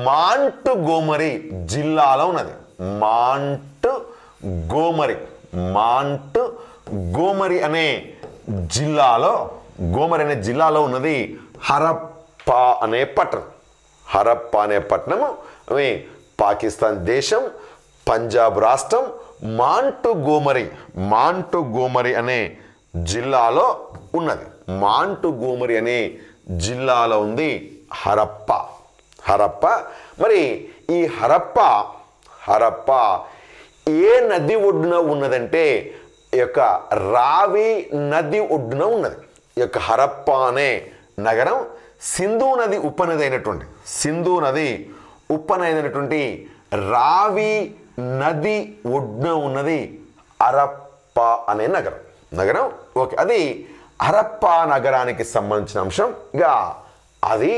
మాంటుగోమరి జిల్లాలో ఉన్నది. మాంటుగోమరి అనే జిల్లాలో ఉన్నది హరప్పా అనే పట్టణము. పాకిస్తాన్ దేశం పంజాబ్ రాష్ట్రం మాంటుగోమరి అనే జిల్లాలో ఉన్నది. మాంటుగోమరి అనే జిల్లాలో ఉంది హరప్పా. మరి ఈ హరప్పా ఏ నది ఒడ్డున ఉన్నదంటే ఈ యొక్క రావి నది ఒడ్డున ఉన్నది. ఈ యొక్క హరప్పా అనే నగరం సింధు నది ఉపనది రావి నది ఒడ్డున ఉన్నది హరప్పా అనే నగరం. ఓకే, అది హరప్పా నగరానికి సంబంధించిన అంశం. ఇక అది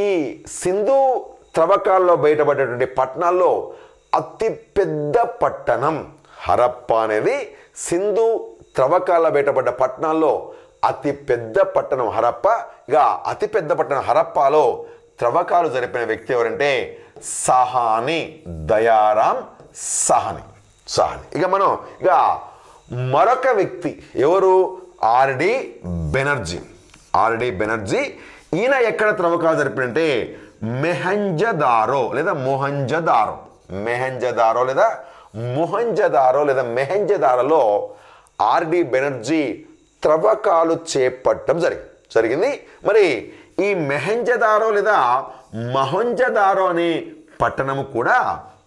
ఈ సింధు త్రవ్వకాల్లో బయటపడేటువంటి పట్టణాల్లో అతిపెద్ద పట్టణం హరప్ప అనేది సింధు త్రవ్వకాల బయటపడ్డ పట్టణాల్లో అతిపెద్ద పట్టణం హరప్ప. ఇక అతిపెద్ద పట్టణం హరప్పాలో త్రవ్వకాలు జరిపిన వ్యక్తి ఎవరంటే సహాని, దయారాం సహాని. ఇక మనం మరొక వ్యక్తి ఎవరు? ఆర్డి బెనర్జీ. ఈయన ఎక్కడ త్రవ్వకాలు జరిపినంటే మొహంజదారో లేదా మొహంజదారోలో ఆర్డి బెనర్జీ త్రవ్వకాలు చేపట్టడం జరిగింది. మరి ఈ మొహంజదారో లేదా మొహంజదారో అనే పట్టణము కూడా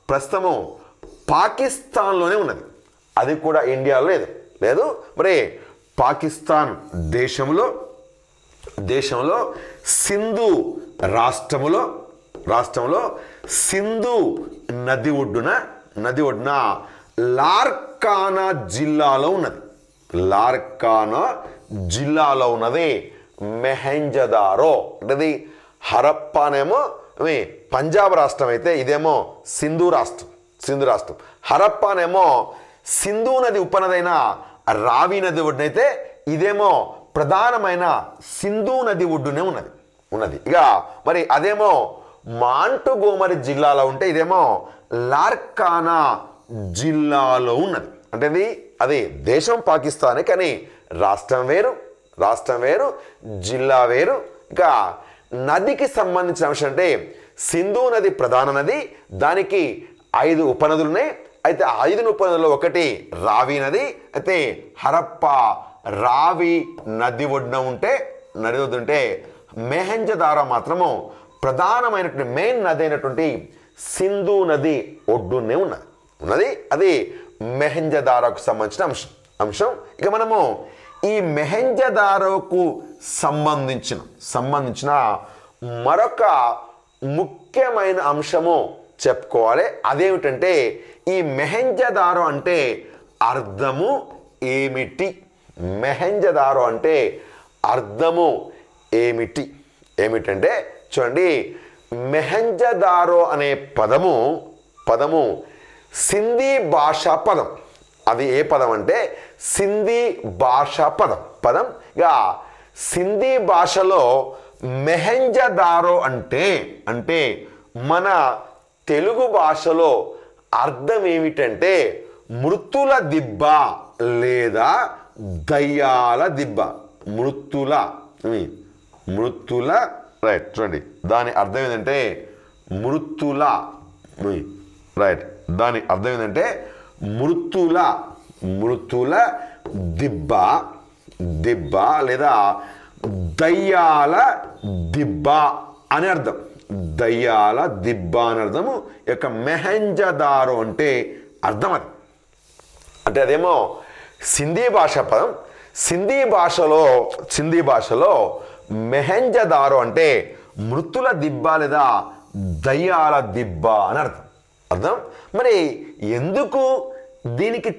ప్రస్తుతము పాకిస్తాన్లోనే ఉన్నది. అది కూడా ఇండియాలో లేదు. మరి పాకిస్తాన్ దేశంలో సింధు రాష్ట్రంలో సింధు నది ఒడ్డున లార్కానా జిల్లాలో ఉన్నది మొహంజదారో. అంటే హరప్పానేమో పంజాబ్ రాష్ట్రం అయితే ఇదేమో సింధు రాష్ట్రం. హరప్పానేమో సింధు నది ఉపనదైన రావి నది ఒడ్డునైతే ఇదేమో ప్రధానమైన సింధు నది ఒడ్డునే ఉన్నది. ఇక మరి అదేమో మాంటుగోమరి జిల్లాలో ఉంటే ఇదేమో లార్కానా జిల్లాలో ఉన్నది. అంటే అది దేశం పాకిస్తానే కానీ రాష్ట్రం వేరు జిల్లా వేరు. ఇక నదికి సంబంధించిన అంశం అంటే సింధు నది ప్రధాన నది, దానికి 5 ఉపనదులు ఉన్నాయి. అయితే 5 ఉపనదుల్లో ఒకటి రావి నది. అయితే హరప్ప రావి నది ఒడ్డున ఉంటే మొహంజదారో మాత్రము ప్రధానమైనటువంటి మెయిన్ నది అయినటువంటి సింధు నది ఒడ్డునే ఉన్నది. అది మొహంజదారోకు సంబంధించిన అంశం. ఇక మనము ఈ మొహంజదారోకు సంబంధించిన మరొక ముఖ్యమైన అంశము చెప్పుకోవాలి. అదేమిటంటే ఈ మొహంజదారో అంటే అర్థము ఏమిటి? ఏమిటంటే చూడండి, మొహంజదారో అనే పదము సింధీ భాషా పదం. అది ఏ పదం అంటే సింధీ భాషా పదం. ఇక సింధీ భాషలో మొహంజదారో అంటే మన తెలుగు భాషలో అర్థం ఏమిటంటే మృతుల దిబ్బ లేదా దయ్యాల దిబ్బ. మృతుల రైట్. చూడండి, దాని అర్థం ఏంటంటే మృతుల రైట్. దాని అర్థం ఏంటంటే మృతుల దిబ్బ లేదా దయ్యాల దిబ్బ అని అర్థం. దయ్యాల దిబ్బ అని అర్థము. యొక్క మొహంజదారో అంటే అర్థం అది. అంటే అదేమో సింధీ భాషా పదం. సింధీ భాషలో మొహంజదారో అంటే మృతుల దిబ్బ లేదా దయ్యాల దిబ్బ అని అర్థం. మరి ఎందుకు దీనికి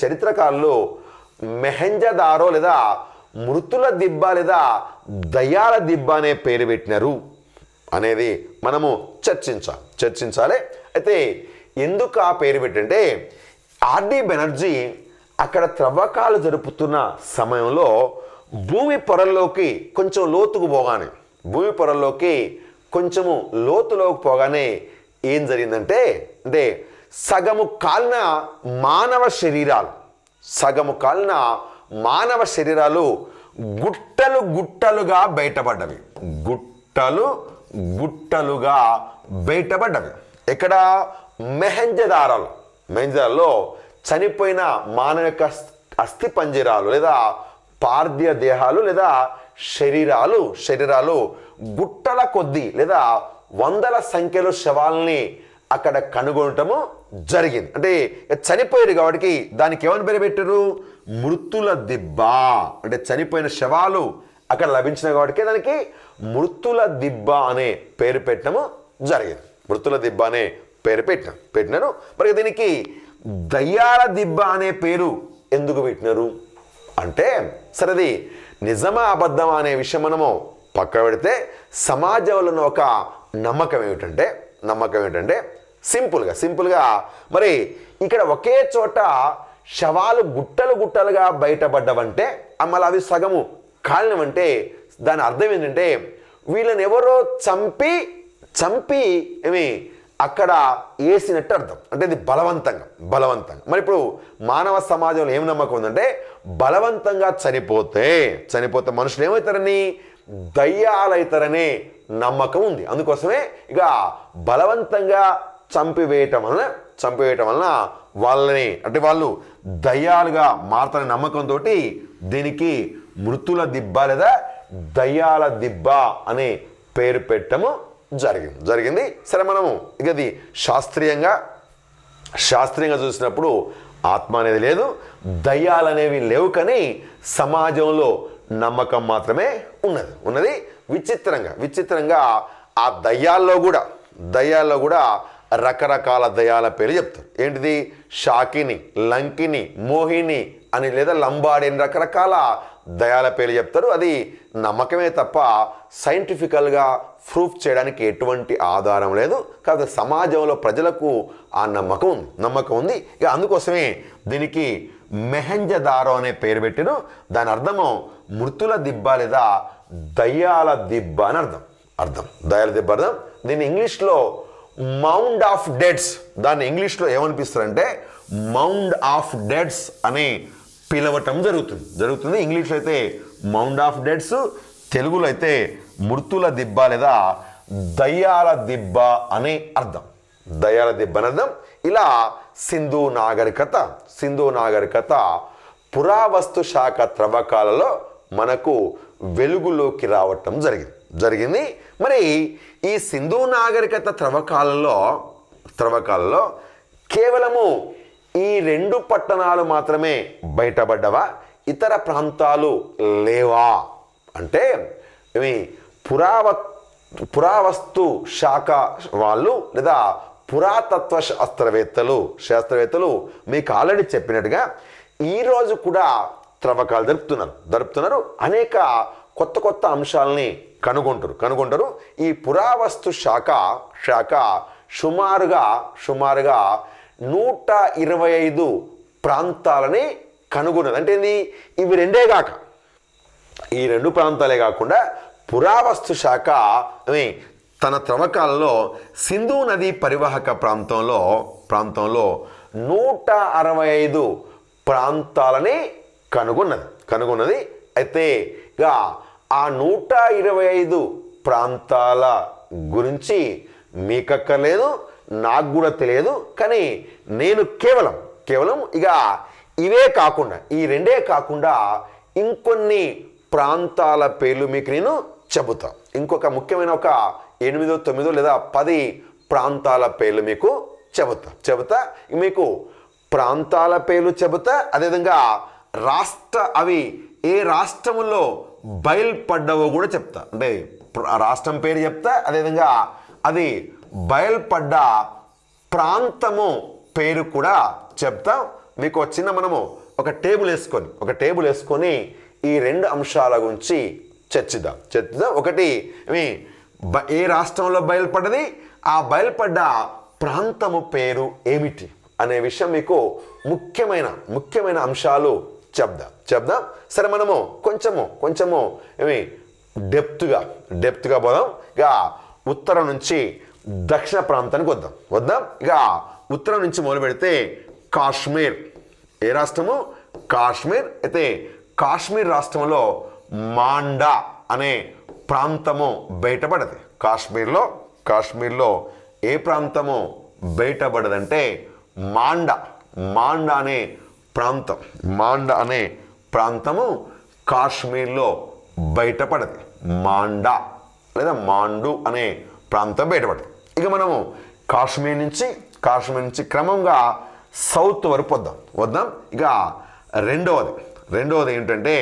చరిత్రకారులు మొహంజదారో లేదా మృతుల దిబ్బ లేదా దయ్యాల దిబ్బ అనే పేరు పెట్టినారు అనేది మనము చర్చించాలి. అయితే ఎందుకు ఆ పేరు పెట్టంటే ఆర్డి బెనర్జీ అక్కడ త్రవ్వకాలు జరుపుతున్న సమయంలో భూమి పొరల్లోకి కొంచెం లోతులోకి పోగానే ఏం జరిగిందంటే సగము కాలిన మానవ శరీరాలు గుట్టలుగా బయటపడ్డవి. ఎక్కడ? మొహంజదారోలో చనిపోయిన మానవ యొక్క అస్థి పంజరాలు లేదా పార్థివ దేహాలు లేదా శరీరాలు గుట్టల కొద్దీ లేదా వందల సంఖ్యలో శవాలని అక్కడ కనుగొనటము జరిగింది. అంటే చనిపోయారు కాబట్టి దానికి ఏమని పేరు పెట్టారు? మృతుల దిబ్బ. అంటే చనిపోయిన శవాలు అక్కడ లభించిన కాబట్టి దానికి మృతుల దిబ్బ అనే పేరు పెట్టడము జరిగింది. పెట్టినారు. మరి దీనికి దయ్యాల దిబ్బ అనే పేరు ఎందుకు పెట్టినారు అంటే, సరేది నిజమా అబద్ధమా అనే విషయం మనము పక్క పెడితే సమాజంలో ఒక నమ్మకం ఏమిటంటే సింపుల్గా మరి ఇక్కడ ఒకే చోట శవాలు గుట్టలుగా బయటపడ్డవంటే మళ్ళీ అవి సగము కాలినవంటే దాని అర్థం ఏంటంటే వీళ్ళని ఎవరో చంపి ఏమి అక్కడ వేసినట్టు అర్థం. అంటే ఇది బలవంతంగా. మరి ఇప్పుడు మానవ సమాజంలో ఏం నమ్మకం ఉందంటే బలవంతంగా చనిపోతే మనుషులు ఏమవుతారని దయ్యాలవుతారనే నమ్మకం ఉంది. అందుకోసమే ఇక బలవంతంగా చంపివేయటం వలన వాళ్ళని అంటే వాళ్ళు దయ్యాలుగా మారుతారనే నమ్మకంతో దీనికి మృతుల దిబ్బ లేదా దయ్యాల దిబ్బ అనే పేరు పెట్టము జరిగింది. సరే, మనము ఇక ఇది శాస్త్రీయంగా చూసినప్పుడు ఆత్మ అనేది లేదు, దయ్యాలు అనేవి లేవు, కానీ సమాజంలో నమ్మకం మాత్రమే ఉన్నది. విచిత్రంగా ఆ దయ్యాల్లో కూడా రకరకాల దయ్యాల పేరు చెప్తారు. ఏంటిది? షాకిని, లంకిని, మోహిని అని లేదా లంబాడి అని రకరకాల దయాల పేర్లు చెప్తారు. అది నమ్మకమే తప్ప సైంటిఫికల్గా ప్రూఫ్ చేయడానికి ఎటువంటి ఆధారం లేదు. కాకపోతే సమాజంలో ప్రజలకు ఆ నమ్మకం ఉంది. ఇక అందుకోసమే దీనికి మెహంజదారో అనే పేరు పెట్టిను. దాని అర్థము మృతుల దిబ్బ లేదా దయ్యాల దిబ్బ అని అర్థం. దయ్యాల దిబ్బ అర్థం. దీన్ని ఇంగ్లీష్లో మౌండ్ ఆఫ్ డెడ్స్, దాన్ని ఇంగ్లీష్లో ఏమనిపిస్తారంటే మౌండ్ ఆఫ్ డెడ్స్ అని పిలవటం జరుగుతుంది. ఇంగ్లీష్లో అయితే మౌండ్ ఆఫ్ డెడ్స్, తెలుగులో అయితే మృతుల దిబ్బ లేదా దయ్యాల దిబ్బ అనే అర్థం. ఇలా సింధు నాగరికత పురావస్తు శాఖ త్రవ్వకాలలో మనకు వెలుగులోకి రావటం జరిగింది. మరి ఈ సింధు నాగరికత త్రవ్వకాలలో కేవలము ఈ 2 పట్టణాలు మాత్రమే బయటపడ్డవా, ఇతర ప్రాంతాలు లేవా అంటే పురావస్తు శాఖ వాళ్ళు లేదా పురాతత్వ శాస్త్రవేత్తలు మీకు ఆల్రెడీ చెప్పినట్టుగా ఈరోజు కూడా త్రవ్వకాలు జరుపుతున్నారు. అనేక కొత్త అంశాలని కనుగొంటారు. ఈ పురావస్తు శాఖ సుమారుగా 125 ప్రాంతాలని కనుగొన్నది. అంటే ఇవి ఈ 2 ప్రాంతాలే కాకుండా పురావస్తు శాఖ తన త్రవ్వకాలలో సింధు నది పరివాహక ప్రాంతంలో 165 ప్రాంతాలని కనుగొన్నది. అయితే ఇక ఆ 125 ప్రాంతాల గురించి మీకక్కర్లేదు, నాకు కూడా తెలియదు. కానీ నేను కేవలం ఇక ఇవే కాకుండా ఈ 2 కాకుండా ఇంకొన్ని ప్రాంతాల పేర్లు మీకు నేను చెబుతా. ఇంకొక ముఖ్యమైన ఒక 8, 9 లేదా 10 ప్రాంతాల పేర్లు మీకు చెబుతా. మీకు ప్రాంతాల పేర్లు చెబుతా. అదేవిధంగా అవి ఏ రాష్ట్రంలో బయలుపడ్డావో కూడా చెప్తా. అంటే రాష్ట్రం పేరు చెప్తా, అదేవిధంగా అది బయలుపడ్డ ప్రాంతము పేరు కూడా చెప్తా. మీకు మనము ఒక టేబుల్ వేసుకొని ఈ 2 అంశాల గురించి చర్చిద్దాం. ఒకటి ఏ రాష్ట్రంలో బయలుపడ్డది, ఆ బయలుపడ్డ ప్రాంతము పేరు ఏమిటి అనే విషయం మీకు ముఖ్యమైన అంశాలు చెప్దాం. సరే, మనము కొంచెము డెప్త్గా పోదాం. ఇక ఉత్తరం నుంచి దక్షిణ ప్రాంతానికి వద్దాం. ఇక ఉత్తరం నుంచి మొదలు పెడితే కాశ్మీర్. ఏ రాష్ట్రము? కాశ్మీర్. అయితే కాశ్మీర్ రాష్ట్రంలో మాండా అనే ప్రాంతము బయటపడదు. కాశ్మీర్లో ఏ ప్రాంతము బయటపడదంటే మాండా అనే ప్రాంతము కాశ్మీర్లో బయటపడదు. మాండా లేదా మాండు అనే ప్రాంతం బయటపడదు. ఇక మనము కాశ్మీర్ నుంచి క్రమంగా సౌత్ వరకు వద్దాం. ఇక రెండవది ఏంటంటే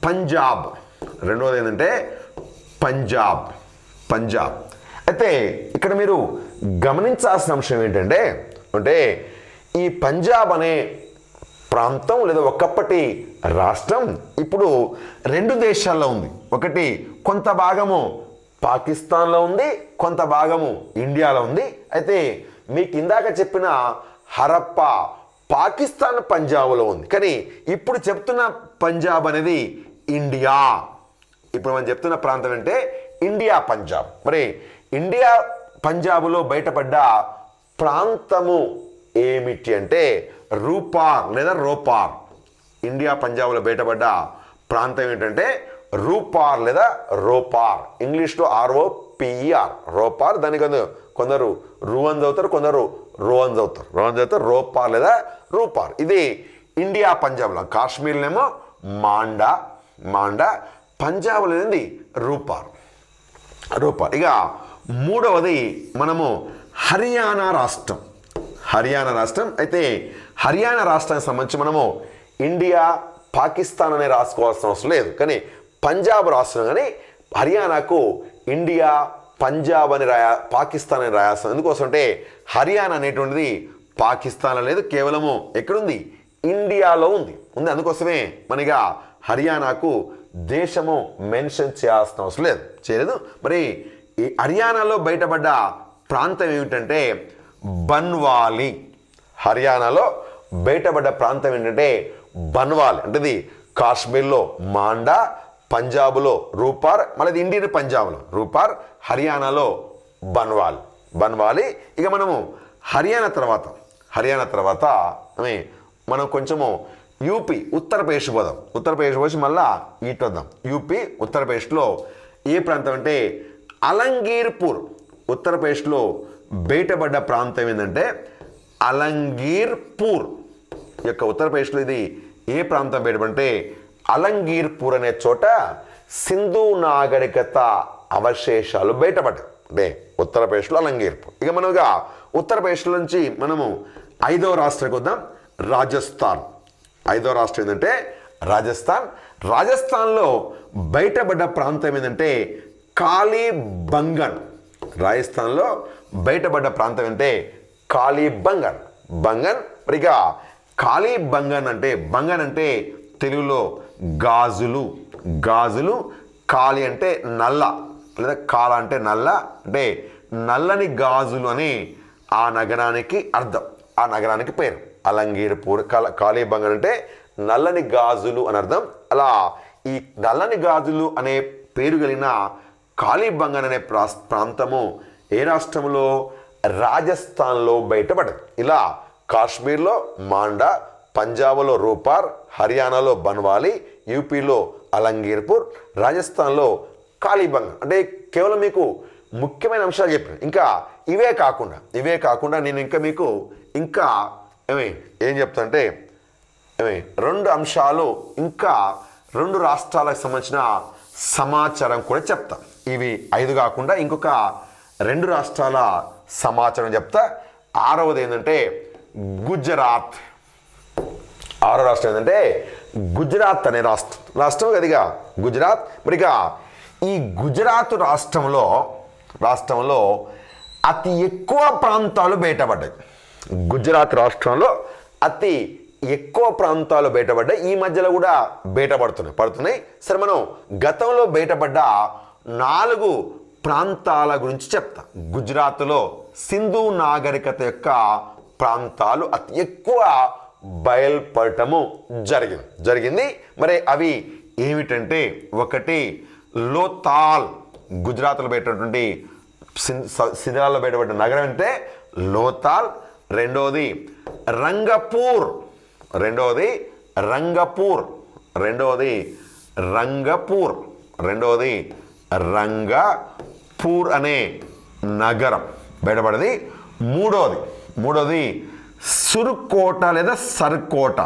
పంజాబ్. పంజాబ్. అయితే ఇక్కడ మీరు గమనించాల్సిన అంశం ఏంటంటే ఈ పంజాబ్ అనే ప్రాంతం లేదా ఒకప్పటి రాష్ట్రం ఇప్పుడు 2 దేశాల్లో ఉంది. ఒకటి కొంత భాగము పాకిస్తాన్లో ఉంది, కొంత భాగము ఇండియాలో ఉంది. అయితే మీకు ఇందాక చెప్పిన హరప్ప పాకిస్తాన్ పంజాబ్లో ఉంది. కానీ ఇప్పుడు చెప్తున్న పంజాబ్ అనేది ఇండియా. ఇప్పుడు మనం చెప్తున్న ప్రాంతం అంటే ఇండియా పంజాబ్. మరి ఇండియా పంజాబ్లో బయటపడ్డ ప్రాంతము ఏమిటి అంటే రూపార్ లేదా రోపార్. ఇండియా పంజాబ్లో బయటపడ్డ ప్రాంతం ఏంటంటే రూపార్ లేదా రోపార్. ఇంగ్లీష్లో ROPER రోపార్. దానికి కొందరు రూ అని చదువుతారు, కొందరు రో అని చదువుతారు. రోపార్ లేదా రూపార్. ఇది ఇండియా పంజాబ్లో. కాశ్మీర్లోనేమో మాండా, పంజాబ్లో ఏంది రూపార్. ఇక మూడవది మనము హర్యానా రాష్ట్రం. అయితే హర్యానా రాష్ట్రానికి సంబంధించి మనము ఇండియా పాకిస్తాన్ అనే రాసుకోవాల్సిన అవసరం లేదు. కానీ పంజాబ్ రాష్ట్రం కానీ హర్యానాకు ఇండియా పంజాబ్ అని పాకిస్తాన్ అని రాయాల్సిన. ఎందుకోసం అంటే హర్యానా అనేటువంటిది పాకిస్తాన్లో లేదు, కేవలము ఎక్కడుంది ఇండియాలో ఉంది. అందుకోసమే మనగా హర్యానాకు దేశము మెన్షన్ చేయాల్సిన అవసరం చేయలేదు. మరి ఈ హర్యానాలో బయటపడ్డ ప్రాంతం ఏమిటంటే బన్వాలి. హర్యానాలో బయటపడ్డ ప్రాంతం ఏంటంటే బన్వాలి. అంటే ఇది కాశ్మీర్లో మాండా, పంజాబ్లో రూపార్, మళ్ళీ ఇండియన్ పంజాబ్లో రూపార్, హర్యానాలో బన్వాలి. ఇక మనము హర్యానా తర్వాత మనం కొంచెము యూపీ ఉత్తరప్రదేశ్ పోదాం. ఉత్తరప్రదేశ్ పోసి మళ్ళా ఇటు వద్దాం. యూపీ ఉత్తరప్రదేశ్లో ఏ ప్రాంతం అంటే అలంగీర్పూర్. ఉత్తరప్రదేశ్లో బయటపడ్డ ప్రాంతం ఏంటంటే అలంగీర్పూర్. యొక్క ఉత్తరప్రదేశ్లో ఇది ఏ ప్రాంతం బయటపడంటే అలంగీర్పూర్ అనే చోట సింధు నాగరికత అవశేషాలు బయటపడ్డాయి. అంటే ఉత్తరప్రదేశ్లో అలంగీర్పూర్. ఇక మనగా ఉత్తరప్రదేశ్ నుంచి మనము 5వ రాష్ట్రానికి వద్దాం. రాజస్థాన్. 5వ రాష్ట్రం ఏంటంటే రాజస్థాన్లో బయటపడ్డ ప్రాంతం ఏంటంటే కాళీబంగన్. రాజస్థాన్లో బయటపడ్డ ప్రాంతం అంటే కాళీబంగన్. మరి ఇక కాళీబంగన్ అంటే తెలుగులో గాజులు. కాళీ అంటే నల్ల లేదా కాల అంటే నల్ల, అంటే నల్లని గాజులు అని ఆ నగరానికి అర్థం, ఆ నగరానికి పేరు అలంగీర్పూర్. కాళీబంగన్ అంటే నల్లని గాజులు అని అర్థం. అలా ఈ నల్లని గాజులు అనే పేరు కలిగిన కాళీబంగన్ అనే ప్రాంతము ఏ రాష్ట్రంలో రాజస్థాన్లో బయటపడదు. ఇలా కాశ్మీర్లో మాండా, పంజాబ్లో రూపార్, హర్యానాలో బన్వాలి, యూపీలో అలంగీర్పూర్, రాజస్థాన్లో కాళీబంగన్. అంటే కేవలం మీకు ముఖ్యమైన అంశాలు చెప్పాను. ఇంకా ఇవే కాకుండా నేను మీకు ఏం చెప్తానంటే 2 అంశాలు, ఇంకా 2 రాష్ట్రాలకు సంబంధించిన సమాచారం కూడా చెప్తా. ఇవి 5 కాకుండా ఇంకొక 2 రాష్ట్రాల సమాచారం చెప్తా. 6వది ఏంటంటే గుజరాత్. 6వ రాష్ట్రం ఏంటంటే గుజరాత్ అనే రాష్ట్రం కదిగా గుజరాత్. మరిగా ఈ గుజరాత్ రాష్ట్రంలో అతి ఎక్కువ ప్రాంతాలు బయటపడ్డాయి. గుజరాత్ రాష్ట్రంలో అతి ఎక్కువ ప్రాంతాలు బయటపడ్డాయి. ఈ మధ్యలో కూడా పడుతున్నాయి. సరే, మనం గతంలో బయటపడ్డ 4 ప్రాంతాల గురించి చెప్తా. గుజరాత్లో సింధు నాగరికత యొక్క ప్రాంతాలు అతి ఎక్కువ బయల్పడటము జరిగింది. మరి అవి ఏమిటంటే, ఒకటి లోతాల్. గుజరాత్లో బయటటువంటి శిథిలాల్లో బయటపడ్డ నగరం అంటే లోతాల్. రెండోది రంగపూర్. రంగపూర్ అనే నగరం బయటపడింది. మూడోది సుర్కోట లేదా సర్కోట.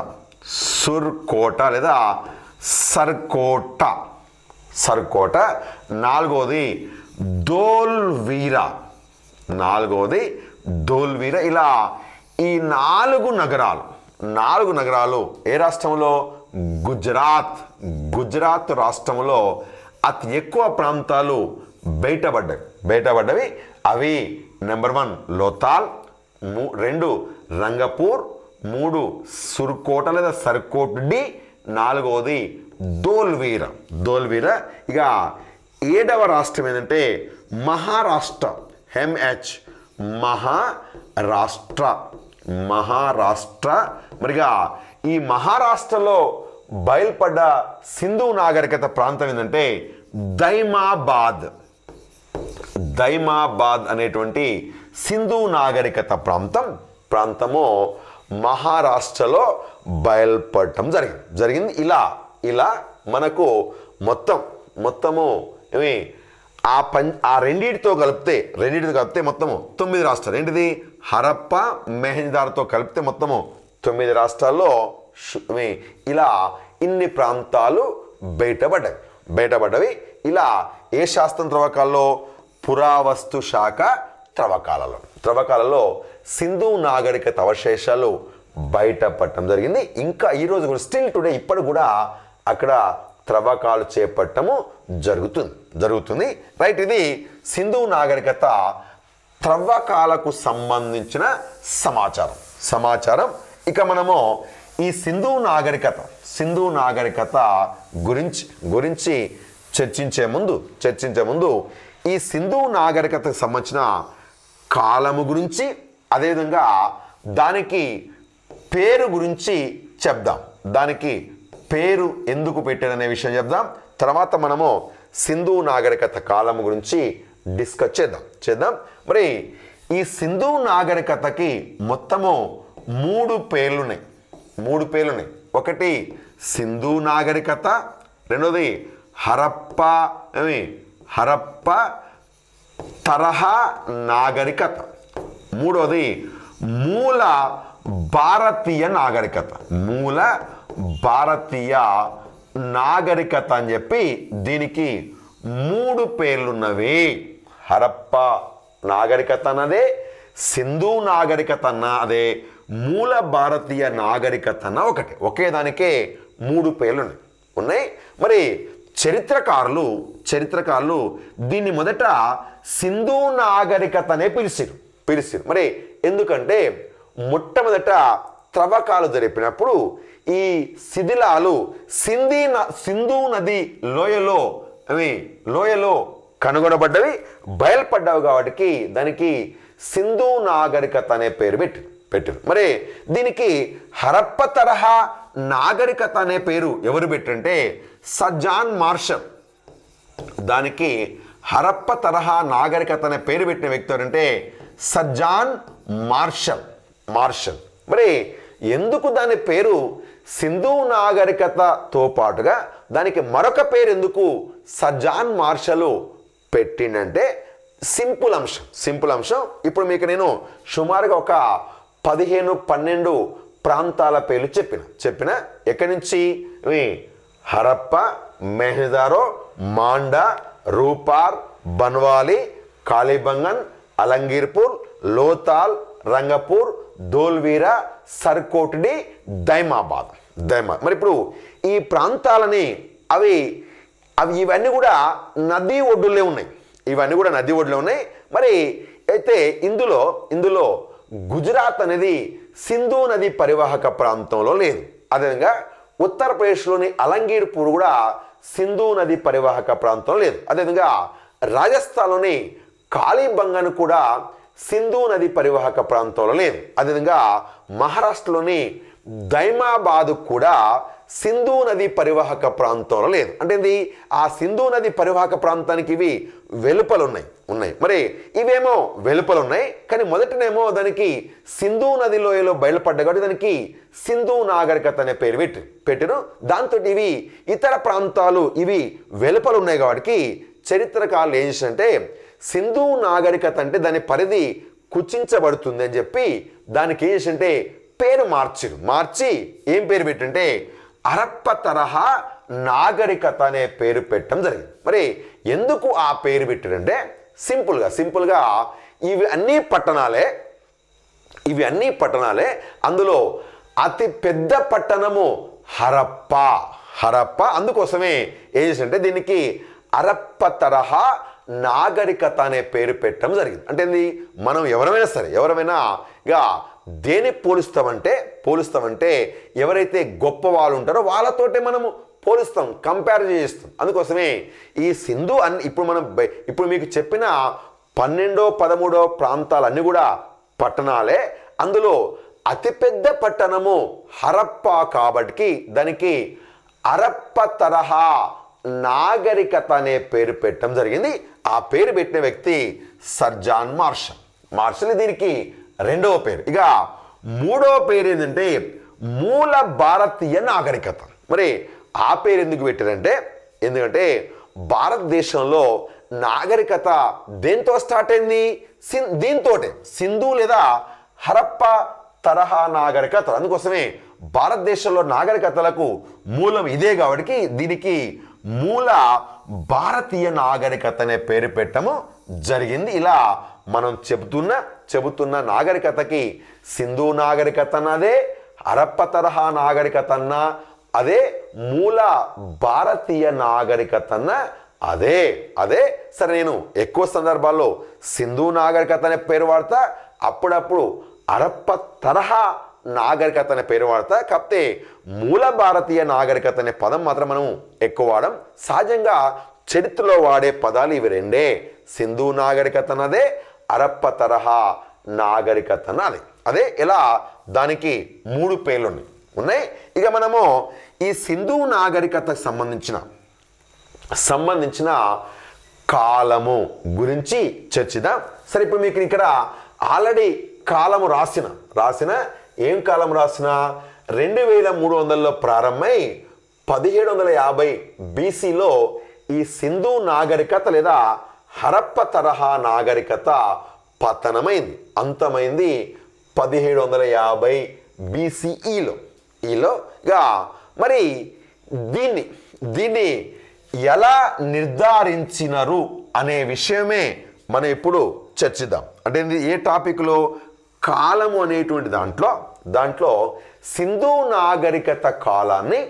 నాలుగోది ధోల్వీరా. ఇలా ఈ 4 నగరాలు ఏ రాష్ట్రంలో? గుజరాత్ రాష్ట్రంలో అతి ఎక్కువ ప్రాంతాలు బయటపడ్డవి. అవి నెంబర్ 1 లోతాల్, 2 రంగపూర్, 3 సుర్కోట లేదా సర్కోట్ డి, 4వది ధోల్వీరా. ఇక 7వ రాష్ట్రం ఏంటంటే మహారాష్ట్ర. మహారాష్ట్ర. మహారాష్ట్ర. మరిగా ఈ మహారాష్ట్రలో బయలుపడ్డ సింధు నాగరికత ప్రాంతం ఏంటంటే దైమాబాద్. దైమాబాద్ అనేటువంటి సింధు నాగరికత ప్రాంతము మహారాష్ట్రలో బయలుపడటం జరిగింది. ఇలా మనకు మొత్తము ఏమి ఆ రెండింటితో కలిపితే మొత్తము 9 రాష్ట్రాలు. ఏంటిది? హరప్ప మెహంజదారోతో కలిపితే మొత్తము 9 రాష్ట్రాల్లో ఇలా ఇన్ని ప్రాంతాలు బయటపడ్డవి. ఇలా ఏ శాస్త్రం త్రవ్వకాల్లో? పురావస్తు శాఖ త్రవ్వకాలలో సింధు నాగరికత అవశేషాలు బయటపడటం జరిగింది. ఇంకా ఈరోజు కూడా స్టిల్ టుడే ఇప్పుడు కూడా అక్కడ త్రవ్వకాలు చేపట్టము జరుగుతుంది. రైట్, ఇది సింధు నాగరికత త్రవ్వకాలకు సంబంధించిన సమాచారం. ఇక మనము ఈ సింధు నాగరికత గురించి చర్చించే ముందు ఈ సింధు నాగరికతకు సంబంధించిన కాలము గురించి, అదేవిధంగా దానికి పేరు గురించి చెప్దాం. దానికి పేరు ఎందుకు పెట్టారనే విషయం చెప్దాం. తర్వాత మనము సింధు నాగరికత కాలము గురించి డిస్కస్ చేద్దాం. మరి ఈ సింధు నాగరికతకి మొత్తము 3 పేర్లున్నాయి. ఒకటి సింధు నాగరికత, రెండోది హరప్ప తరహా నాగరికత, మూడోది మూల భారతీయ నాగరికత అని చెప్పి దీనికి 3 పేర్లున్నవి. హరప్ప నాగరికత అన్నదే, సింధు నాగరికత అన్న అదే, మూల భారతీయ నాగరికత అన్న ఒకే దానికే 3 పేర్లు ఉన్నాయి. మరి చరిత్రకారులు దీన్ని మొదట సింధు నాగరికత అనే పిలిచారు. మరి ఎందుకంటే మొట్టమొదట త్రవ్వకాలు జరిపినప్పుడు ఈ శిథిలాలు సింధు నది లోయలో కనుగొనబడ్డవి, బయలుపడ్డావు కాబట్టి దానికి సింధు నాగరికత అనే పేరు పెట్టారు. మరి దీనికి హరప్ప తరహా నాగరికత అనే పేరు ఎవరు పెట్టారంటే సజ్జాన్ మార్షల్. దానికి హరప్ప తరహా నాగరికత అనే పేరు పెట్టిన వ్యక్తి ఎవరంటే సజ్జాన్ మార్షల్. మరి ఎందుకు దాని పేరు సింధు నాగరికతతో పాటుగా దానికి మరొక పేరు ఎందుకు సజ్జాన్ మార్షల్ పెట్టిండంటే సింపుల్ అంశం. ఇప్పుడు మీకు నేను సుమారుగా ఒక 15-12 ప్రాంతాల పేర్లు చెప్పిన ఎక్కడి నుంచి? హరప్ప, మెహంజదారో, మాండా, రూపార్, బన్వాలి, కాళీబంగన్, అలంగీర్పూర్, లోతాల్, రంగపూర్, ధోల్వీరా, సర్కోట్డి, దైమాబాద్. మరి ఇప్పుడు ఈ ప్రాంతాలని ఇవన్నీ కూడా నదీ ఒడ్డులే ఉన్నాయి. మరి అయితే ఇందులో గుజరాత్ అనేది సింధు నది పరివాహక ప్రాంతంలో లేదు. అదేవిధంగా ఉత్తరప్రదేశ్లోని అలంగీర్పూర్ కూడా సింధు నది పరివాహక ప్రాంతంలో లేదు. అదేవిధంగా రాజస్థాన్లోని కాళీబంగన్ కూడా సింధు నది పరివాహక ప్రాంతంలో లేదు. అదేవిధంగా మహారాష్ట్రలోని దైమాబాద్ కూడా సింధు నది పరివాహక ప్రాంతంలో లేదు. అంటే ఆ సింధు నది పరివాహక ప్రాంతానికి ఇవి వెలుపలు ఉన్నాయి. మరి ఇవేమో వెలుపలు ఉన్నాయి, కానీ మొదటనేమో దానికి సింధు నది లోయలో బయలుపడ్డ కాబట్టి దానికి సింధు నాగరికత అనే పేరు పెట్టారు. దాంతో ఇవి ఇతర ప్రాంతాలు ఇవి వెలుపలు ఉన్నాయి కాబట్టి చరిత్రకారులు ఏం చేశారంటే సింధు నాగరికత అంటే దాని పరిధి కుచించబడుతుంది అని చెప్పి దానికి ఏం చేశారంటే పేరు మార్చి ఏం పేరు పెట్టంటే హరప్ప తరహా నాగరికత అనే పేరు పెట్టడం జరిగింది. మరి ఎందుకు ఆ పేరు పెట్టారంటే సింపుల్గా ఇవి అన్ని పట్టణాలే. అందులో అతి పెద్ద పట్టణము హరప్ప. అందుకోసమే ఏం చేశారంటే దీనికి హరప్ప తరహా నాగరికత అనే పేరు పెట్టడం జరిగింది. అంటే మనం ఎవరైనా దేని పోలుస్తామంటే ఎవరైతే గొప్ప వాళ్ళు ఉంటారో వాళ్ళతోటే మనము పోలుస్తాం, కంపేర్ చేస్తాం. అందుకోసమే ఈ సింధు ఇప్పుడు మీకు చెప్పిన 12, 13 ప్రాంతాలన్నీ కూడా పట్టణాలే. అందులో అతిపెద్ద పట్టణము హరప్పా కాబట్టి దానికి హరప్ప తరహా నాగరికత అనే పేరు పెట్టడం జరిగింది. ఆ పేరు పెట్టిన వ్యక్తి సర్ జాన్ మార్షల్. మార్షల్ దీనికి రెండవ పేరు. ఇక మూడవ పేరు ఏంటంటే మూల భారతీయ నాగరికత. మరి ఆ పేరు ఎందుకు పెట్టారంటే ఎందుకంటే భారతదేశంలో నాగరికత దేంతో స్టార్ట్ అయింది? దీంతోటే, సింధు లేదా హరప్ప తరహా నాగరికత. అందుకోసమే భారతదేశంలో నాగరికతలకు మూలం ఇదే కాబట్టి దీనికి మూల భారతీయ నాగరికత అనే పేరు పెట్టము జరిగింది. ఇలా మనం చెబుతున్న నాగరికతకి సింధు నాగరికత అన్నదే, హరప్ప తరహా నాగరికత అన్న అదే, మూల భారతీయ నాగరికత అన్న అదే. సరే, నేను ఎక్కువ సందర్భాల్లో సింధు నాగరికత అనే పేరు వాడతా, అప్పుడప్పుడు హరప్ప తరహా నాగరికత అనే పేరు వాడతా. కాకపోతే మూల భారతీయ నాగరికత అనే పదం మాత్రం మనం ఎక్కువ వాడడం. సహజంగా చరిత్రలో వాడే పదాలు ఇవి రెండే, సింధు నాగరికత అన్నదే, హరప్ప తరహా నాగరికత అదే. ఇలా దానికి 3 పేర్లు ఉన్నాయి. ఇక మనము ఈ సింధు నాగరికతకు సంబంధించిన కాలము గురించి చర్చిద్దాం. సరే, ఇప్పుడు మీకు ఇక్కడ ఆల్రెడీ కాలము రాసిన ఏం కాలం రాసిన 2300లో ప్రారంభమై 1750 బీసీలో ఈ సింధు నాగరికత లేదా హరప్ప తరహా నాగరికత పతనమైంది, అంతమైంది 1750 బీసీఈలో. మరి దీన్ని ఎలా నిర్ధారించినారు అనే విషయమే మనం ఇప్పుడు చర్చిద్దాం. అంటే ఏ టాపిక్లో? కాలము అనేటువంటి దాంట్లో సింధు నాగరికత కాలాన్ని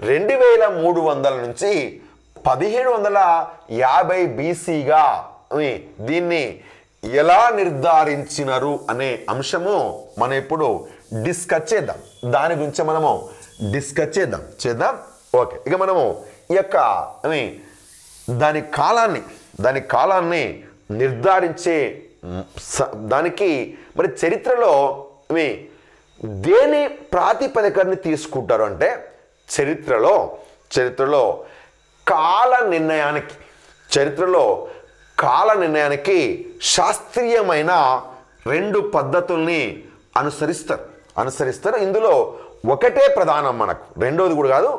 2300 నుంచి 1750 బీసీగా దీన్ని ఎలా నిర్ధారించినారు అనే అంశము మనం ఇప్పుడు డిస్కస్ చేద్దాం. దాని గురించి మనము డిస్కస్ చేద్దాం. ఓకే, ఇక మనము ఈ యొక్క దాని కాలాన్ని నిర్ధారించే దానికి మరి చరిత్రలో దేని ప్రాతిపదికని తీసుకుంటారు అంటే చరిత్రలో కాల నిర్ణయానికి శాస్త్రీయమైన 2 పద్ధతుల్ని అనుసరిస్తారు. ఇందులో ఒకటే ప్రధానం, మనకు రెండోది కూడా కాదు,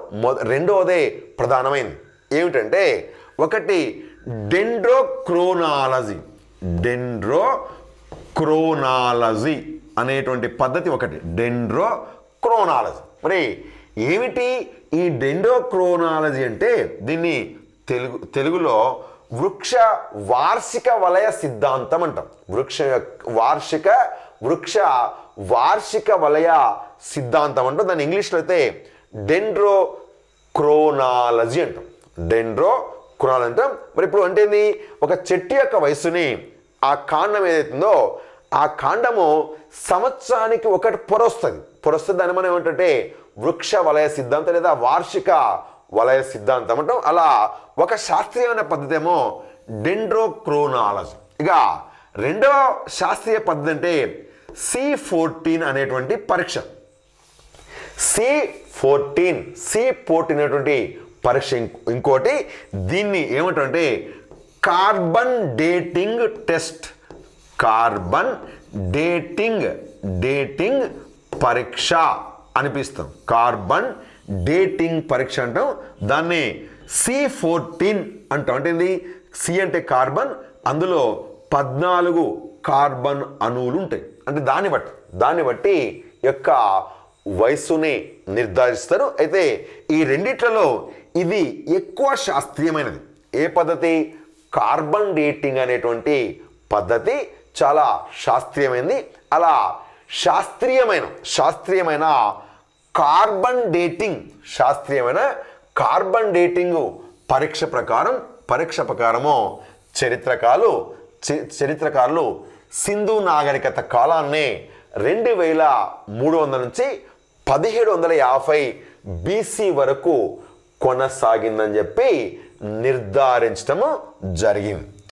రెండోదే ప్రధానమైంది. ఏమిటంటే ఒకటి డెండ్రోక్రోనాలజీ అనేటువంటి పద్ధతి. ఒకటి డెండ్రోక్రోనాలజీ. మరి ఏమిటి ఈ డెండ్రోక్రోనాలజీ అంటే? దీన్ని తెలుగులో వృక్ష వార్షిక వలయ సిద్ధాంతం అంటాం. వృక్ష వార్షిక వలయ సిద్ధాంతం అంటాం. దాన్ని ఇంగ్లీష్లో అయితే డెండ్రోక్రోనాలజీ అంటాం. మరి ఇప్పుడు అంటే ఒక చెట్టు యొక్క వయసుని ఆ కాండం ఏదైతుందో ఆ కాండము సంవత్సరానికి ఒకటి పొరొస్తుంది. దాన్ని మనం ఏమంటే వృక్ష వలయ సిద్ధాంతం లేదా వార్షిక వలయ సిద్ధాంతం అంటాం. అలా ఒక శాస్త్రీయమైన పద్ధతి ఏమో డెండ్రోక్రోనాలజీ. ఇక రెండవ శాస్త్రీయ పద్ధతి అంటే C14 అనేటువంటి పరీక్ష. C14 అనేటువంటి పరీక్ష. ఇంకోటి దీన్ని ఏమంటే carbon dating test. Carbon dating పరీక్ష అనిపిస్తాం. కార్బన్ డేటింగ్ పరీక్ష అంటాం. దాన్ని C14 అంటాం. అంటే C అంటే కార్బన్, అందులో 14 కార్బన్ అణువులు ఉంటాయి. అంటే దాన్ని బట్టి యొక్క వయస్సుని నిర్ధారిస్తారు. అయితే ఈ రెండిట్లలో ఇది ఎక్కువ శాస్త్రీయమైనది. ఏ పద్ధతి? కార్బన్ డేటింగ్ అనేటువంటి పద్ధతి చాలా శాస్త్రీయమైనది. అలా శాస్త్రీయమైన కార్బన్ డేటింగ్ పరీక్ష ప్రకారము చరిత్రకారులు సింధు నాగరికత కాలాన్ని 2300 నుంచి 1750 బీసీ వరకు కొనసాగిందని చెప్పి నిర్ధారించడం జరిగింది.